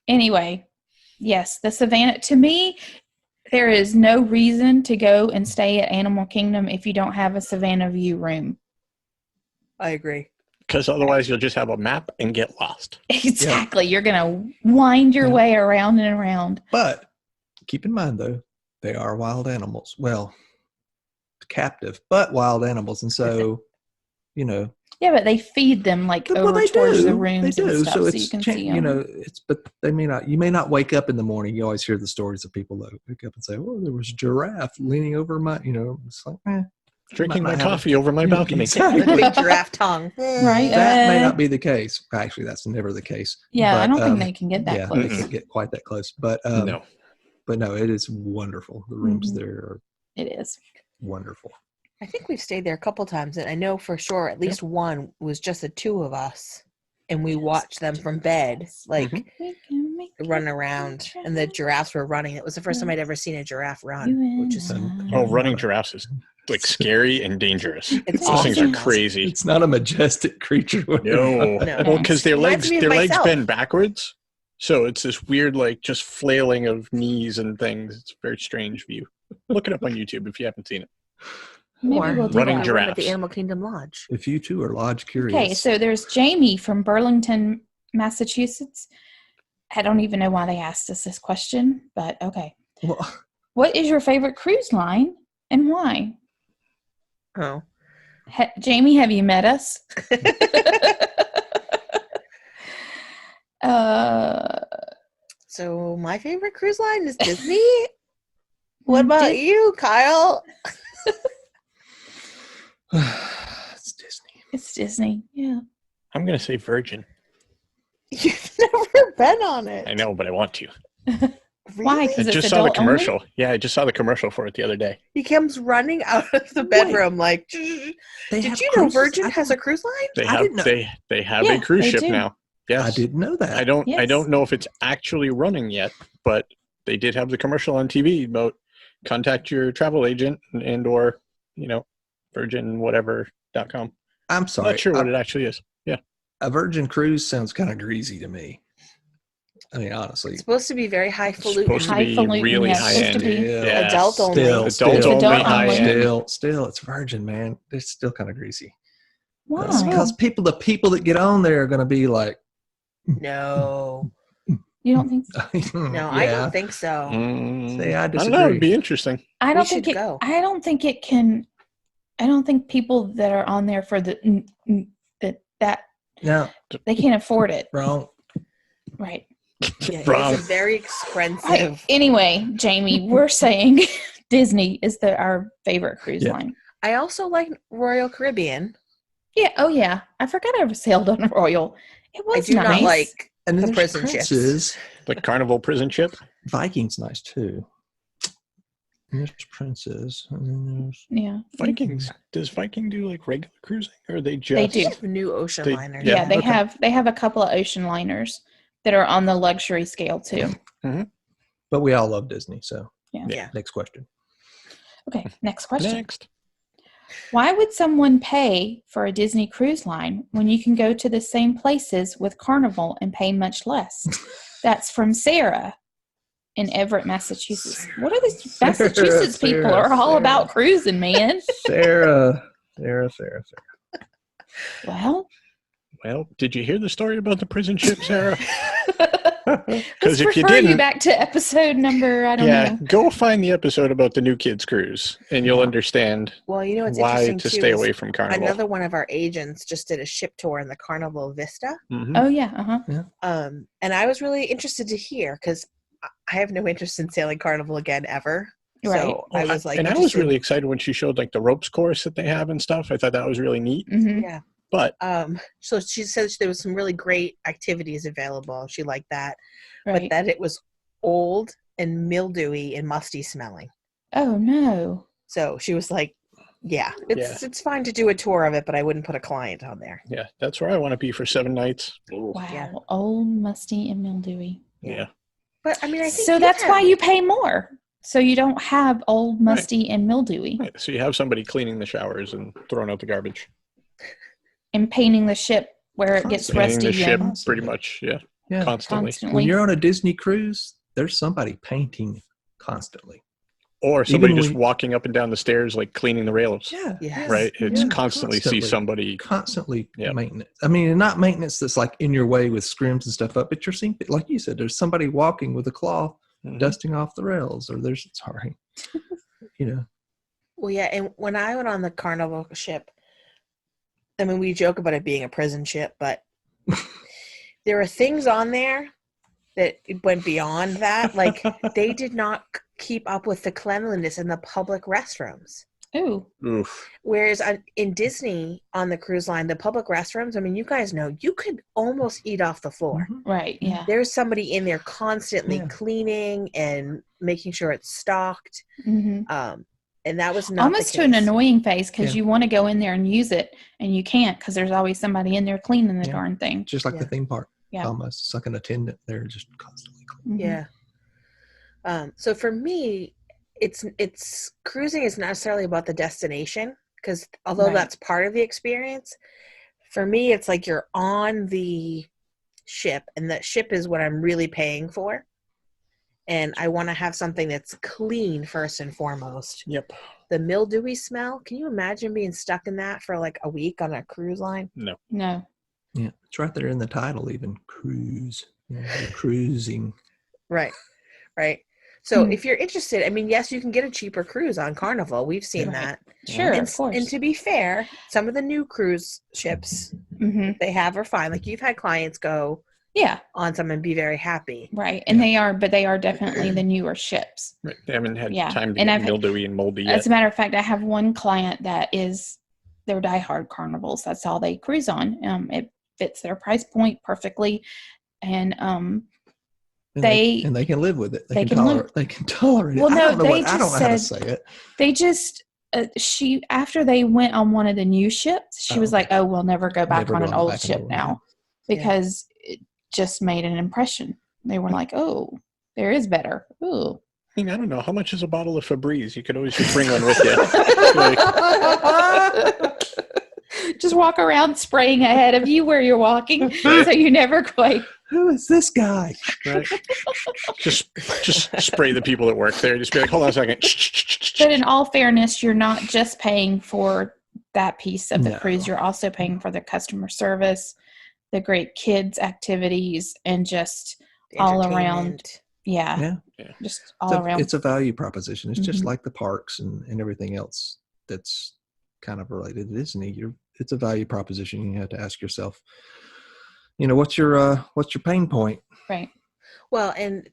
Speaker 1: Anyway, yes, the savannah, to me, there is no reason to go and stay at Animal Kingdom if you don't have a savannah view room.
Speaker 2: I agree.
Speaker 4: Because otherwise you'll just have a map and get lost.
Speaker 1: Exactly. You're going to wind your
Speaker 3: Yeah.
Speaker 1: way around and around.
Speaker 3: But keep in mind, though, they are wild animals. Well, captive, but wild animals. And so, you know,
Speaker 1: Yeah, but they feed them like
Speaker 3: well,
Speaker 1: over
Speaker 3: they
Speaker 1: towards the
Speaker 3: do.
Speaker 1: rooms
Speaker 3: They do.
Speaker 1: and stuff,
Speaker 3: So
Speaker 1: so
Speaker 3: it's
Speaker 1: you can
Speaker 3: cha-
Speaker 1: see
Speaker 3: you
Speaker 1: them.
Speaker 3: know, but they may not. You may not wake up in the morning. You always hear the stories of people that wake up and say, "Oh, there was a giraffe leaning over my," you know, it's like,
Speaker 4: Drinking
Speaker 3: might
Speaker 4: my
Speaker 3: not have
Speaker 4: coffee over my balcony.
Speaker 3: Exactly.
Speaker 2: The big giraffe tongue.
Speaker 1: Right.
Speaker 3: That may
Speaker 1: Uh,
Speaker 3: not be the case. Actually, that's never the case.
Speaker 1: Yeah, I
Speaker 3: But,
Speaker 1: don't think they can get that
Speaker 3: yeah,
Speaker 1: close.
Speaker 3: they can't get quite that close. But
Speaker 4: No.
Speaker 3: but no, it is wonderful. The rooms
Speaker 1: Mhm.
Speaker 3: there are
Speaker 1: It is.
Speaker 3: wonderful.
Speaker 2: I think we've stayed there a couple times, and I know for sure at least one was just the two of us, and we watched them from bed, like
Speaker 4: Mhm.
Speaker 1: We can make
Speaker 2: run
Speaker 1: it
Speaker 2: around, and the giraffes were running. It was the first time I'd ever seen a giraffe
Speaker 1: you
Speaker 2: run, which is
Speaker 1: and
Speaker 4: Oh,
Speaker 1: I.
Speaker 4: running giraffes is like scary and dangerous.
Speaker 2: It's
Speaker 4: Those things are
Speaker 2: awesome.
Speaker 4: crazy.
Speaker 3: It's not a majestic creature. when they're
Speaker 4: No.
Speaker 3: running.
Speaker 2: No.
Speaker 4: Well, because their
Speaker 2: Reminds
Speaker 4: legs
Speaker 2: me of
Speaker 4: their legs
Speaker 2: myself.
Speaker 4: bend backwards. So it's this weird, like just flailing of knees and things. It's a very strange view. Look it up on YouTube if you haven't seen it.
Speaker 1: Maybe
Speaker 2: Or
Speaker 1: we'll do
Speaker 4: running
Speaker 1: that.
Speaker 2: a room at the
Speaker 4: giraffes.
Speaker 2: Animal Kingdom Lodge.
Speaker 3: If you two are lodge curious,
Speaker 1: Okay, so there's Jamie from Burlington, Massachusetts. I don't even know why they asked us this question, but okay.
Speaker 3: well,
Speaker 1: What is your favorite cruise line and why?
Speaker 2: Oh.
Speaker 1: Jamie, have you met us?
Speaker 2: So my favorite cruise line is Disney. What about
Speaker 1: Dis-
Speaker 2: you, Kyle?
Speaker 3: it's Disney.
Speaker 1: It's Disney. Yeah.
Speaker 4: I'm gonna say Virgin.
Speaker 2: You've never been on it.
Speaker 4: I know, but I want to.
Speaker 1: Why?
Speaker 2: Really?
Speaker 1: 'Cause
Speaker 4: I
Speaker 1: it's
Speaker 4: just saw the
Speaker 1: adult only?
Speaker 4: commercial. Yeah, I just saw the commercial for it the other day.
Speaker 2: He comes running out of the bedroom like.
Speaker 3: They
Speaker 2: Did
Speaker 3: have
Speaker 2: you know
Speaker 3: cruises?
Speaker 2: Virgin
Speaker 3: I
Speaker 2: has a cruise line?
Speaker 4: They
Speaker 3: I
Speaker 4: have
Speaker 3: didn't know.
Speaker 4: they have
Speaker 1: Yeah,
Speaker 4: a cruise
Speaker 1: they
Speaker 4: ship
Speaker 1: do.
Speaker 4: now. Yes.
Speaker 3: I didn't know that.
Speaker 4: I don't
Speaker 1: Yes.
Speaker 4: know if it's actually running yet, but they did have the commercial on TV about contact your travel agent and or, Virgin whatever.com.
Speaker 3: I'm
Speaker 4: I'm
Speaker 3: sorry.
Speaker 4: not sure what it actually is. Yeah.
Speaker 3: A Virgin cruise sounds kind of greasy to me. I mean, honestly,
Speaker 2: It's supposed to be very highfalutin.
Speaker 4: supposed to be
Speaker 1: Highfalutin,
Speaker 4: really
Speaker 1: yeah, it's
Speaker 4: high
Speaker 1: supposed to
Speaker 4: end.
Speaker 1: be.
Speaker 4: Yeah.
Speaker 2: Adult only.
Speaker 3: Still,
Speaker 4: Adult
Speaker 3: still,
Speaker 1: only, high
Speaker 4: end.
Speaker 3: Still, it's Virgin, man. They're still kind of greasy.
Speaker 1: Why?
Speaker 3: Because the people that get on there are going to be like,
Speaker 2: No.
Speaker 1: You don't think so?
Speaker 2: No, I don't think so.
Speaker 3: Say, I
Speaker 4: I don't know.
Speaker 3: disagree.
Speaker 4: It'd be interesting.
Speaker 1: I
Speaker 2: We
Speaker 1: don't think
Speaker 2: should
Speaker 1: it.
Speaker 2: go.
Speaker 1: I don't think it can. I don't think people that are on there for that
Speaker 3: No,
Speaker 1: they can't afford it.
Speaker 3: wrong.
Speaker 1: Right.
Speaker 2: Yeah,
Speaker 4: Wrong.
Speaker 2: it's very expensive.
Speaker 1: Anyway, Jamie, we're saying Disney is our favorite cruise
Speaker 3: Yeah.
Speaker 1: line.
Speaker 2: I also like Royal Caribbean.
Speaker 1: Yeah. Oh, yeah. I forgot I sailed on a Royal. It
Speaker 2: I
Speaker 1: was
Speaker 2: do
Speaker 1: nice.
Speaker 2: not like.
Speaker 3: And then
Speaker 2: The
Speaker 3: there's
Speaker 2: prison ships.
Speaker 3: Princes.
Speaker 4: The Carnival prison ship.
Speaker 3: Viking's nice too. And there's Princes. And then there's
Speaker 1: Yeah.
Speaker 4: Vikings. Does Viking do like regular cruising or are they just
Speaker 1: They do.
Speaker 2: They have new ocean
Speaker 4: They-
Speaker 2: liners.
Speaker 1: Yeah.
Speaker 4: Yeah,
Speaker 1: They
Speaker 4: okay.
Speaker 1: have a couple of ocean liners that are on the luxury scale too.
Speaker 3: but we all love Disney. So
Speaker 2: Yeah.
Speaker 3: next question.
Speaker 1: Okay. Next question.
Speaker 4: Next?
Speaker 1: Why would someone pay for a Disney cruise line when you can go to the same places with Carnival and pay much less? That's from Sarah in Everett, Massachusetts. What are these
Speaker 3: Sarah,
Speaker 1: Massachusetts people
Speaker 3: Sarah,
Speaker 1: are all
Speaker 3: Sarah.
Speaker 1: about cruising, man?
Speaker 3: Sarah.
Speaker 1: Well,
Speaker 4: Well, did you hear the story about the prison ship, Sarah?
Speaker 1: let's
Speaker 4: Because if you
Speaker 1: refer you
Speaker 4: didn't,
Speaker 1: back to episode number, I don't
Speaker 4: yeah,
Speaker 1: know.
Speaker 4: go find the episode about the new kids cruise, and you'll understand
Speaker 2: Well, you know what's
Speaker 4: why
Speaker 2: interesting
Speaker 4: to
Speaker 2: too
Speaker 4: stay
Speaker 2: is
Speaker 4: away from Carnival.
Speaker 2: another one of our agents just did a ship tour in the Carnival Vista.
Speaker 4: Mhm.
Speaker 1: Oh, yeah. Uh-huh.
Speaker 2: And I was really interested to hear because I have no interest in sailing Carnival again ever.
Speaker 1: Right.
Speaker 2: So I was like,
Speaker 4: and I was
Speaker 2: interested.
Speaker 4: really excited when she showed like the ropes course that they have and stuff. I thought that was really neat.
Speaker 1: Hmm.
Speaker 2: Yeah.
Speaker 4: But
Speaker 2: So she said there was some really great activities available. She liked that,
Speaker 1: Right.
Speaker 2: but that it was old and mildewy and musty smelling.
Speaker 1: Oh, no.
Speaker 2: So she was like, Yeah, it's fine to do a tour of it, but I wouldn't put a client on there.
Speaker 4: Yeah, that's where I want to be for 7 nights. Ooh,
Speaker 1: Wow.
Speaker 2: Yeah.
Speaker 1: Old, musty, and mildewy.
Speaker 4: Yeah.
Speaker 2: But I mean, I think
Speaker 1: So
Speaker 2: you
Speaker 1: that's
Speaker 2: have-
Speaker 1: why you pay more. So you don't have old,
Speaker 4: Right.
Speaker 1: musty, and mildewy
Speaker 4: Right. So you have somebody cleaning the showers and throwing out the garbage.
Speaker 1: and painting the ship where it gets
Speaker 3: Constantly.
Speaker 4: Painting the
Speaker 1: rusty
Speaker 4: ship
Speaker 1: and
Speaker 4: pretty much, yeah,
Speaker 3: Yeah.
Speaker 4: constantly.
Speaker 3: When
Speaker 1: constantly.
Speaker 3: you're on a Disney cruise, there's somebody painting constantly.
Speaker 4: Or somebody
Speaker 3: Even
Speaker 4: just
Speaker 3: when-
Speaker 4: walking up and down the stairs, like cleaning the rails.
Speaker 3: Yeah.
Speaker 2: Yes.
Speaker 4: Right. It's
Speaker 3: Yeah,
Speaker 4: constantly see somebody.
Speaker 3: constantly
Speaker 4: Yep.
Speaker 3: maintenance. I mean, and not maintenance that's like in your way with scrims and stuff up, but you're seeing, like you said, there's somebody walking with a cloth,
Speaker 4: Mhm.
Speaker 3: dusting off the rails, or there's sorry, you know.
Speaker 2: Well, yeah, and when I went on the Carnival ship, I mean, we joke about it being a prison ship, but there are things on there that went beyond that. Like, they did not keep up with the cleanliness in the public restrooms.
Speaker 1: Ooh,
Speaker 4: Oof.
Speaker 2: Whereas in Disney, on the cruise line, the public restrooms, I mean, you guys know, you could almost eat off the floor.
Speaker 3: Mhm.
Speaker 1: right. Yeah.
Speaker 2: There's somebody in there constantly
Speaker 3: Yeah.
Speaker 2: cleaning and making sure it's stocked.
Speaker 1: hmm
Speaker 2: And that was not
Speaker 1: Almost
Speaker 2: the
Speaker 1: to an
Speaker 2: case.
Speaker 1: annoying phase because
Speaker 3: Yeah.
Speaker 1: you want to go in there and use it and you can't because there's always somebody in there cleaning the
Speaker 3: Yeah.
Speaker 1: darn thing.
Speaker 3: Just like the
Speaker 2: Yeah.
Speaker 3: theme park,
Speaker 1: Yeah.
Speaker 3: almost. It's like an attendant. They're just constantly clean.
Speaker 1: Mhm.
Speaker 2: Yeah. So for me, it's cruising is not necessarily about the destination, because although
Speaker 1: Right.
Speaker 2: that's part of the experience, for me it's like you're on the ship, and that ship is what I'm really paying for. And I want to have something that's clean first and foremost.
Speaker 4: Yep.
Speaker 2: The mildewy smell, can you imagine being stuck in that for like a week on a cruise line?
Speaker 4: No.
Speaker 1: No.
Speaker 3: Yeah, it's right there in the title, even cruise. Yeah, you're cruising.
Speaker 2: Right. So
Speaker 1: Hmm.
Speaker 2: if you're interested, I mean, yes, you can get a cheaper cruise on Carnival. We've seen
Speaker 1: Right.
Speaker 2: that.
Speaker 1: Sure,
Speaker 2: and,
Speaker 1: of course.
Speaker 2: and to be fair, some of the new cruise ships
Speaker 1: hmm
Speaker 2: they have are fine. Like, you've had clients go
Speaker 1: Yeah,
Speaker 2: on some and be very happy.
Speaker 1: right. And they are definitely the newer ships.
Speaker 4: Right. They haven't had
Speaker 1: Yeah.
Speaker 4: time to
Speaker 1: And
Speaker 4: get
Speaker 1: I've-
Speaker 4: mildewy and moldy yet.
Speaker 1: As a matter of fact, I have one client that is their diehard Carnivals. That's all they cruise on. It fits their price point perfectly, and
Speaker 3: And
Speaker 1: They-
Speaker 3: and they can live with it.
Speaker 1: they
Speaker 3: They
Speaker 1: can
Speaker 3: can
Speaker 1: live-
Speaker 3: tolerate. They can tolerate it.
Speaker 1: Well,
Speaker 3: I
Speaker 1: no,
Speaker 3: don't know
Speaker 1: they
Speaker 3: what. I don't know how to
Speaker 1: just
Speaker 3: say it.
Speaker 1: they just she after they went on one of the new ships, she
Speaker 3: Oh,
Speaker 1: was
Speaker 3: okay.
Speaker 1: like, "Oh, we'll never go back
Speaker 3: Never
Speaker 1: on
Speaker 3: go
Speaker 1: an
Speaker 3: on
Speaker 1: old
Speaker 3: back on
Speaker 1: ship
Speaker 3: the old
Speaker 1: now,"
Speaker 3: one.
Speaker 1: because it just made an impression. They were like, "Oh, there is better." Ooh.
Speaker 4: I don't know. How much is a bottle of Febreze? You could always just bring one with you.
Speaker 1: Just walk around spraying ahead of you where you're walking, so you never quite.
Speaker 3: Who is this guy?
Speaker 4: Right? Just spray the people that work there. Just be like, hold on a second.
Speaker 1: But in all fairness, you're not just paying for that piece of the
Speaker 3: No.
Speaker 1: cruise. You're also paying for the customer service, the great kids activities, and just
Speaker 2: The
Speaker 1: all around.
Speaker 2: entertainment.
Speaker 1: Yeah,
Speaker 3: Yeah,
Speaker 1: just all around.
Speaker 3: it's a value proposition. It's just
Speaker 1: Mhm.
Speaker 3: like the parks and everything else that's kind of related to Disney. It's a value proposition. You have to ask yourself, what's your pain point?
Speaker 1: Right.
Speaker 2: Well, and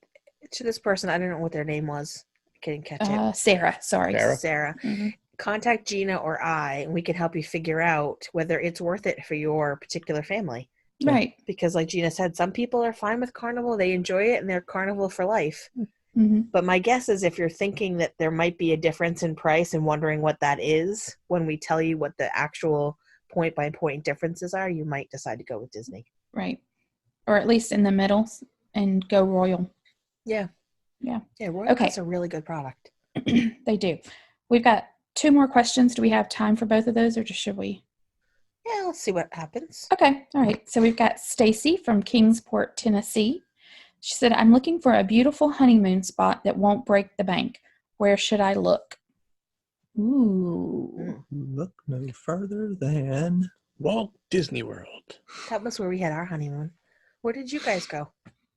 Speaker 2: to this person, I don't know what their name was. I didn't catch it.
Speaker 1: Sarah, sorry.
Speaker 4: Sarah.
Speaker 2: Sarah.
Speaker 1: Mhm.
Speaker 2: Contact Gina or I, and we can help you figure out whether it's worth it for your particular family.
Speaker 3: Yeah.
Speaker 1: Right.
Speaker 2: Because like Gina said, some people are fine with Carnival. They enjoy it, and they're Carnival for life.
Speaker 1: hmm
Speaker 2: But my guess is if you're thinking that there might be a difference in price and wondering what that is, when we tell you what the actual point-by-point differences are, you might decide to go with Disney.
Speaker 1: Right. Or at least in the middle and go Royal.
Speaker 2: Yeah.
Speaker 1: Yeah.
Speaker 2: Yeah, Royal
Speaker 1: Okay.
Speaker 2: has a really good product.
Speaker 1: They do. We've got 2 more questions. Do we have time for both of those, or just should we?
Speaker 2: Yeah, let's see what happens.
Speaker 1: Okay. All right. So we've got Stacy from Kingsport, Tennessee. She said, "I'm looking for a beautiful honeymoon spot that won't break the bank. Where should I look?" Ooh.
Speaker 3: Look no further than
Speaker 4: Walt Disney World.
Speaker 2: That was where we had our honeymoon. Where did you guys go?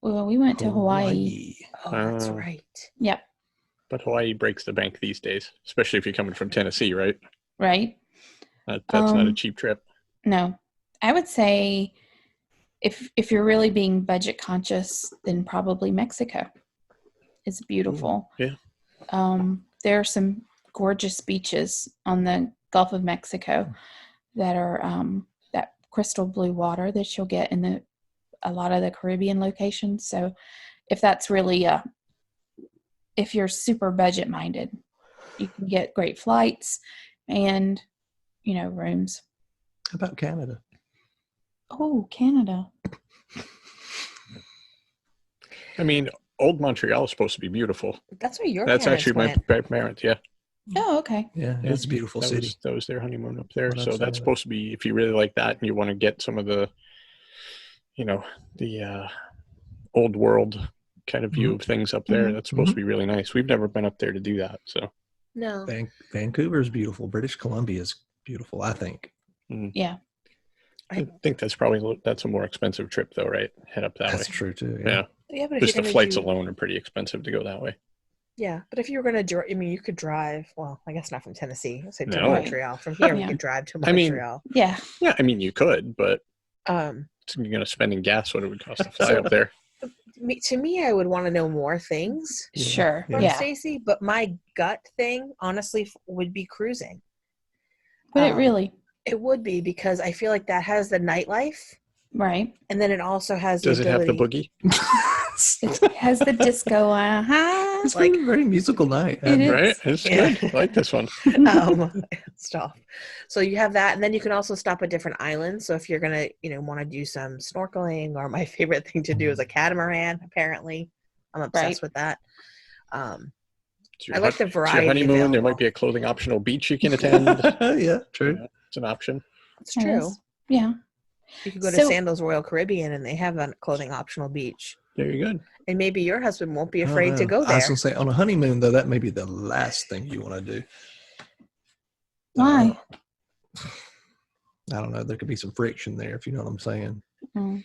Speaker 1: Well, we went to Hawaii.
Speaker 2: Oh, that's
Speaker 4: Oh.
Speaker 2: right.
Speaker 1: Yep.
Speaker 4: But Hawaii breaks the bank these days, especially if you're coming from Tennessee, right?
Speaker 1: Right.
Speaker 4: That's not a
Speaker 1: Um,
Speaker 4: cheap trip.
Speaker 1: No. I would say if you're really being budget conscious, then probably Mexico. It's beautiful.
Speaker 4: yeah.
Speaker 1: There are some gorgeous beaches on the Gulf of Mexico that are that crystal blue water that you'll get in a lot of the Caribbean locations. So if that's really if you're super budget minded, you can get great flights. and, rooms.
Speaker 3: How about Canada?
Speaker 1: Oh, Canada.
Speaker 4: I mean, Old Montreal is supposed to be beautiful.
Speaker 2: That's where your
Speaker 4: That's
Speaker 2: parents
Speaker 4: actually
Speaker 2: went.
Speaker 4: my parents. Yeah,
Speaker 1: Oh, okay.
Speaker 3: Yeah,
Speaker 4: Yeah.
Speaker 3: it's a beautiful city.
Speaker 4: that was their honeymoon up there.
Speaker 3: What I'm
Speaker 4: So
Speaker 3: saying.
Speaker 4: that's supposed to be, if you really like that and you want to get some of the, the old world kind of view
Speaker 3: Mhm.
Speaker 4: of things up there,
Speaker 1: Mhm.
Speaker 4: that's supposed to be really nice. We've never been up there to do that. So
Speaker 2: No.
Speaker 3: Vancouver's beautiful. British Columbia is beautiful, I think.
Speaker 1: Yeah.
Speaker 4: I think that's a more expensive trip though, right? Head up that
Speaker 3: That's
Speaker 4: way.
Speaker 3: true too.
Speaker 4: Yeah.
Speaker 2: Yeah, but if
Speaker 4: Just
Speaker 2: you're
Speaker 4: the
Speaker 2: gonna
Speaker 4: flights
Speaker 2: do,
Speaker 4: alone are pretty expensive to go that way.
Speaker 2: yeah, but if you were gonna drive, I mean, you could drive. Well, I guess not from Tennessee. Say to
Speaker 4: No.
Speaker 2: Montreal. From here, we
Speaker 1: Yeah.
Speaker 2: could drive to
Speaker 4: I mean-
Speaker 2: Montreal.
Speaker 1: Yeah.
Speaker 4: Yeah, I mean you could, but
Speaker 2: Um,
Speaker 4: you're going to spend in gas what it would cost to fly up there.
Speaker 2: to me, I would want to know more things
Speaker 3: Yeah,
Speaker 1: Sure.
Speaker 3: yeah.
Speaker 2: from
Speaker 1: Yeah.
Speaker 2: Stacy, but my gut thing, honestly, would be cruising.
Speaker 1: Would it
Speaker 2: Um,
Speaker 1: really?
Speaker 2: It would be because I feel like that has the nightlife,
Speaker 1: Right.
Speaker 2: and then it also has
Speaker 4: Does
Speaker 2: the
Speaker 4: it have the
Speaker 2: ability.
Speaker 1: It has the disco.
Speaker 3: It's
Speaker 2: like-
Speaker 3: like a very musical night.
Speaker 1: It is.
Speaker 4: Right? It's
Speaker 2: Yeah.
Speaker 4: good. I like this one.
Speaker 2: Stop. So you have that, and then you can also stop at different islands. So if you're gonna, want to do some snorkeling, or my favorite thing to do is a catamaran. Apparently, I'm obsessed
Speaker 1: Right.
Speaker 2: with that.
Speaker 4: It's your
Speaker 2: I like the
Speaker 4: it's your
Speaker 2: variety
Speaker 4: honeymoon. There
Speaker 2: available.
Speaker 4: might be a clothing optional beach you can attend.
Speaker 3: Yeah, true.
Speaker 4: Yeah, it's an option.
Speaker 2: It's
Speaker 1: It
Speaker 2: true.
Speaker 1: is. Yeah.
Speaker 2: You could go to
Speaker 1: So-
Speaker 2: Sandals Royal Caribbean, and they have a clothing optional beach.
Speaker 4: There you go.
Speaker 2: And maybe your husband won't be
Speaker 3: I don't
Speaker 2: afraid to
Speaker 3: know.
Speaker 2: go
Speaker 3: I was
Speaker 2: there.
Speaker 3: gonna say on a honeymoon though, that may be the last thing you want to do.
Speaker 1: Why?
Speaker 3: I don't know. There could be some friction there, if you know what I'm saying.
Speaker 1: Mm.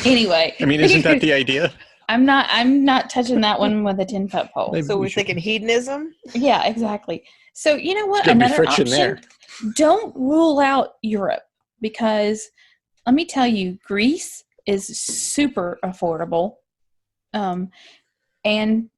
Speaker 1: Anyway.
Speaker 4: I mean, isn't that the idea?
Speaker 1: I'm not touching that one with a 10-foot pole.
Speaker 3: Maybe
Speaker 2: So
Speaker 3: we
Speaker 2: we're
Speaker 3: should-
Speaker 2: thinking hedonism.
Speaker 1: Yeah, exactly. So you know what?
Speaker 4: There's gotta be
Speaker 1: Another
Speaker 4: friction
Speaker 1: option.
Speaker 4: there.
Speaker 1: Don't rule out Europe, because let me tell you, Greece is super affordable. And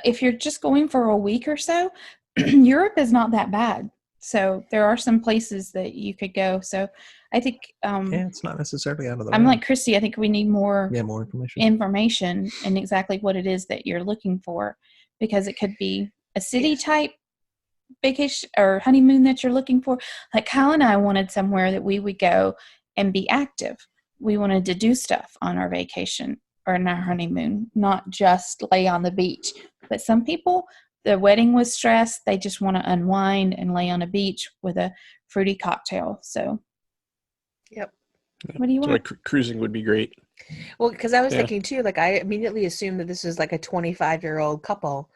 Speaker 1: if you're just going for a week or so, Europe is not that bad. So there are some places that you could go. So I think
Speaker 3: Yeah, it's not necessarily out of the
Speaker 1: I'm
Speaker 3: realm.
Speaker 1: like Christy. I think we need more
Speaker 3: Yeah, more information.
Speaker 1: information and exactly what it is that you're looking for, because it could be a city type vacation or honeymoon that you're looking for. Like Kyle and I wanted somewhere that we would go and be active. We wanted to do stuff on our vacation or in our honeymoon, not just lay on the beach. But some people, the wedding was stressed. They just want to unwind and lay on a beach with a fruity cocktail. So
Speaker 2: Yep.
Speaker 1: what do you
Speaker 4: So
Speaker 1: want?
Speaker 4: cruising would be great.
Speaker 2: Well, because I was
Speaker 4: Yeah.
Speaker 2: thinking too, like I immediately assumed that this is like a 25-year-old couple,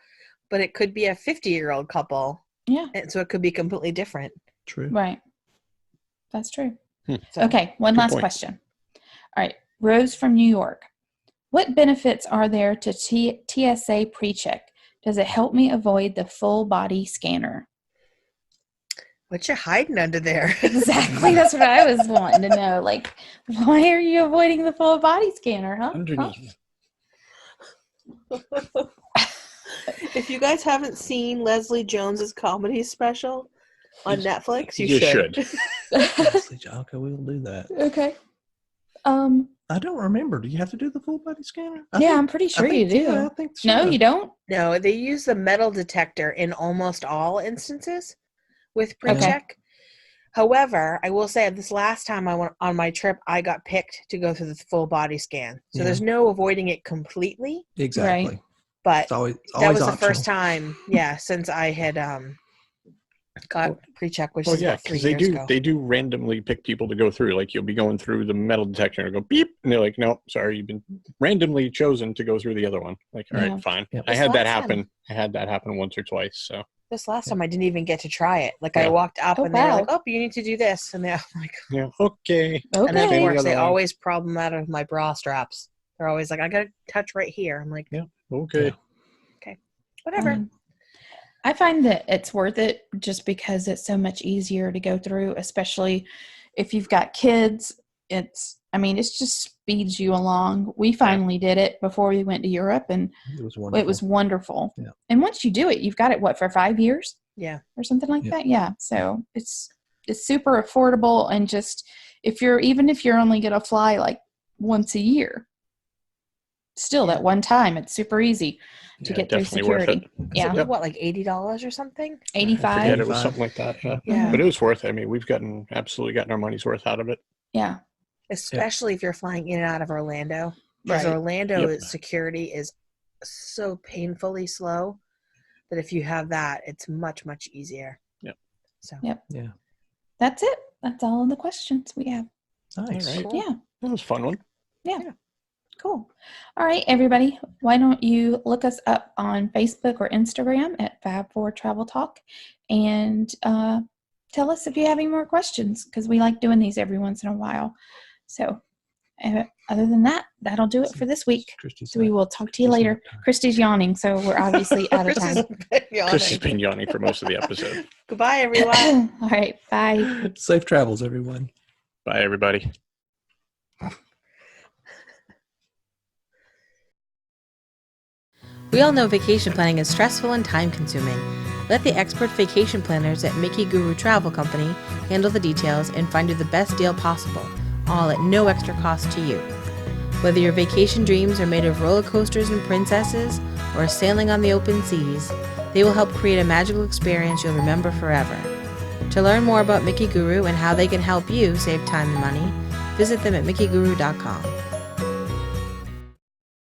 Speaker 2: but it could be a 50-year-old couple,
Speaker 1: Yeah,
Speaker 2: and so it could be completely different.
Speaker 3: True.
Speaker 1: right. That's true.
Speaker 2: So,
Speaker 1: Okay, one
Speaker 4: Good
Speaker 1: last
Speaker 4: point.
Speaker 1: question. All right, Rose from New York. What benefits are there to TSA pre-check? Does it help me avoid the full body scanner?
Speaker 2: what you hiding under there?
Speaker 1: Exactly, that's what I was wanting to know. Like, why are you avoiding the full body scanner, huh?
Speaker 4: Underneath.
Speaker 2: If you guys haven't seen Leslie Jones's comedy special on Netflix, you,
Speaker 4: You
Speaker 2: should.
Speaker 3: Leslie John, okay, we will do that.
Speaker 1: Okay.
Speaker 3: I don't remember. Do you have to do the full body scanner?
Speaker 1: Yeah, I'm pretty sure you do.
Speaker 3: Yeah, I think
Speaker 1: No,
Speaker 3: so.
Speaker 1: you don't?
Speaker 2: No, they use the metal detector in almost all instances with pre-check. However, I will say this last time I went on my trip, I got picked to go through the full body scan. So
Speaker 3: Yeah.
Speaker 2: there's no avoiding it completely,
Speaker 3: Exactly.
Speaker 2: but
Speaker 3: It's always
Speaker 2: that was
Speaker 3: optional.
Speaker 2: the first time, since I had got pre-check, which
Speaker 4: Well,
Speaker 2: is
Speaker 4: yeah,
Speaker 2: about 3
Speaker 4: because
Speaker 2: years ago.
Speaker 4: they do randomly pick people to go through. Like you'll be going through the metal detector and it'll go beep, and they're like, "No, sorry, you've been randomly chosen to go through the other one." Like, all
Speaker 1: Yeah.
Speaker 4: right, fine.
Speaker 3: Yep.
Speaker 4: I
Speaker 2: This
Speaker 4: had that
Speaker 2: last
Speaker 4: happen.
Speaker 2: time-
Speaker 4: I had that happen once or twice. So
Speaker 2: This last time I didn't even get to try it. Like I
Speaker 4: Yeah.
Speaker 2: walked up
Speaker 1: Oh,
Speaker 2: and they were
Speaker 1: wow.
Speaker 2: like, "Oh, you need to do this," and they're like,
Speaker 4: yeah, okay.
Speaker 2: and then of
Speaker 1: Okay.
Speaker 4: the
Speaker 2: course they
Speaker 4: other one.
Speaker 2: always problem out of my bra straps. They're always like, "I got to touch right here." I'm like,
Speaker 4: Okay.
Speaker 3: Yeah.
Speaker 2: whatever.
Speaker 1: I find that it's worth it just because it's so much easier to go through, especially if you've got kids. It just speeds you along. We finally did it before we went to Europe, and
Speaker 3: It was wonderful.
Speaker 1: it was wonderful.
Speaker 3: Yeah.
Speaker 1: And once you do it, you've got it, for 5 years
Speaker 2: Yeah.
Speaker 1: or something like
Speaker 3: Yeah.
Speaker 1: that? Yeah. So it's super affordable, and just even if you're only going to fly like once a year, still that one time, it's super easy to
Speaker 4: Yeah,
Speaker 1: get through
Speaker 4: definitely worth
Speaker 1: security.
Speaker 4: it.
Speaker 1: Yeah.
Speaker 2: So what, like $80 or something?
Speaker 4: I
Speaker 1: 85.
Speaker 4: forget, it was
Speaker 3: 85.
Speaker 4: something like that. Yeah.
Speaker 2: Yeah.
Speaker 4: But it was worth it. I mean, we've absolutely gotten our money's worth out of it.
Speaker 1: Yeah.
Speaker 2: Especially if you're flying in and out of Orlando. Because
Speaker 1: Right.
Speaker 2: Orlando
Speaker 4: Yep.
Speaker 2: security is so painfully slow that if you have that, it's much, much easier.
Speaker 4: Yep.
Speaker 2: So
Speaker 1: Yep.
Speaker 3: Yeah.
Speaker 1: That's it. That's all the questions we have.
Speaker 3: Nice.
Speaker 4: All right.
Speaker 2: cool.
Speaker 1: Yeah.
Speaker 4: That was a fun one.
Speaker 1: Cool. All right, everybody. Why don't you look us up on Facebook or Instagram at Fab4 Travel Talk and tell us if you have any more questions, because we like doing these every once in a while. So other than that, that'll do it for this week.
Speaker 3: Christy's
Speaker 1: So we
Speaker 3: not-
Speaker 1: will talk to you
Speaker 3: Christy's
Speaker 1: later.
Speaker 3: not tired.
Speaker 1: Christy's yawning, so we're obviously out of
Speaker 2: Chris
Speaker 1: time.
Speaker 2: has been yawning.
Speaker 4: Chris has been yawning for most of the episode.
Speaker 2: Goodbye, everyone.
Speaker 1: All right, bye.
Speaker 3: Safe travels, everyone.
Speaker 4: Bye, everybody.
Speaker 5: We all know vacation planning is stressful and time-consuming. Let the expert vacation planners at Mickey Guru Travel Company handle the details and find you the best deal possible, all at no extra cost to you. Whether your vacation dreams are made of roller coasters and princesses or sailing on the open seas, they will help create a magical experience you'll remember forever. To learn more about Mickey Guru and how they can help you save time and money, visit them at MickeyGuru.com.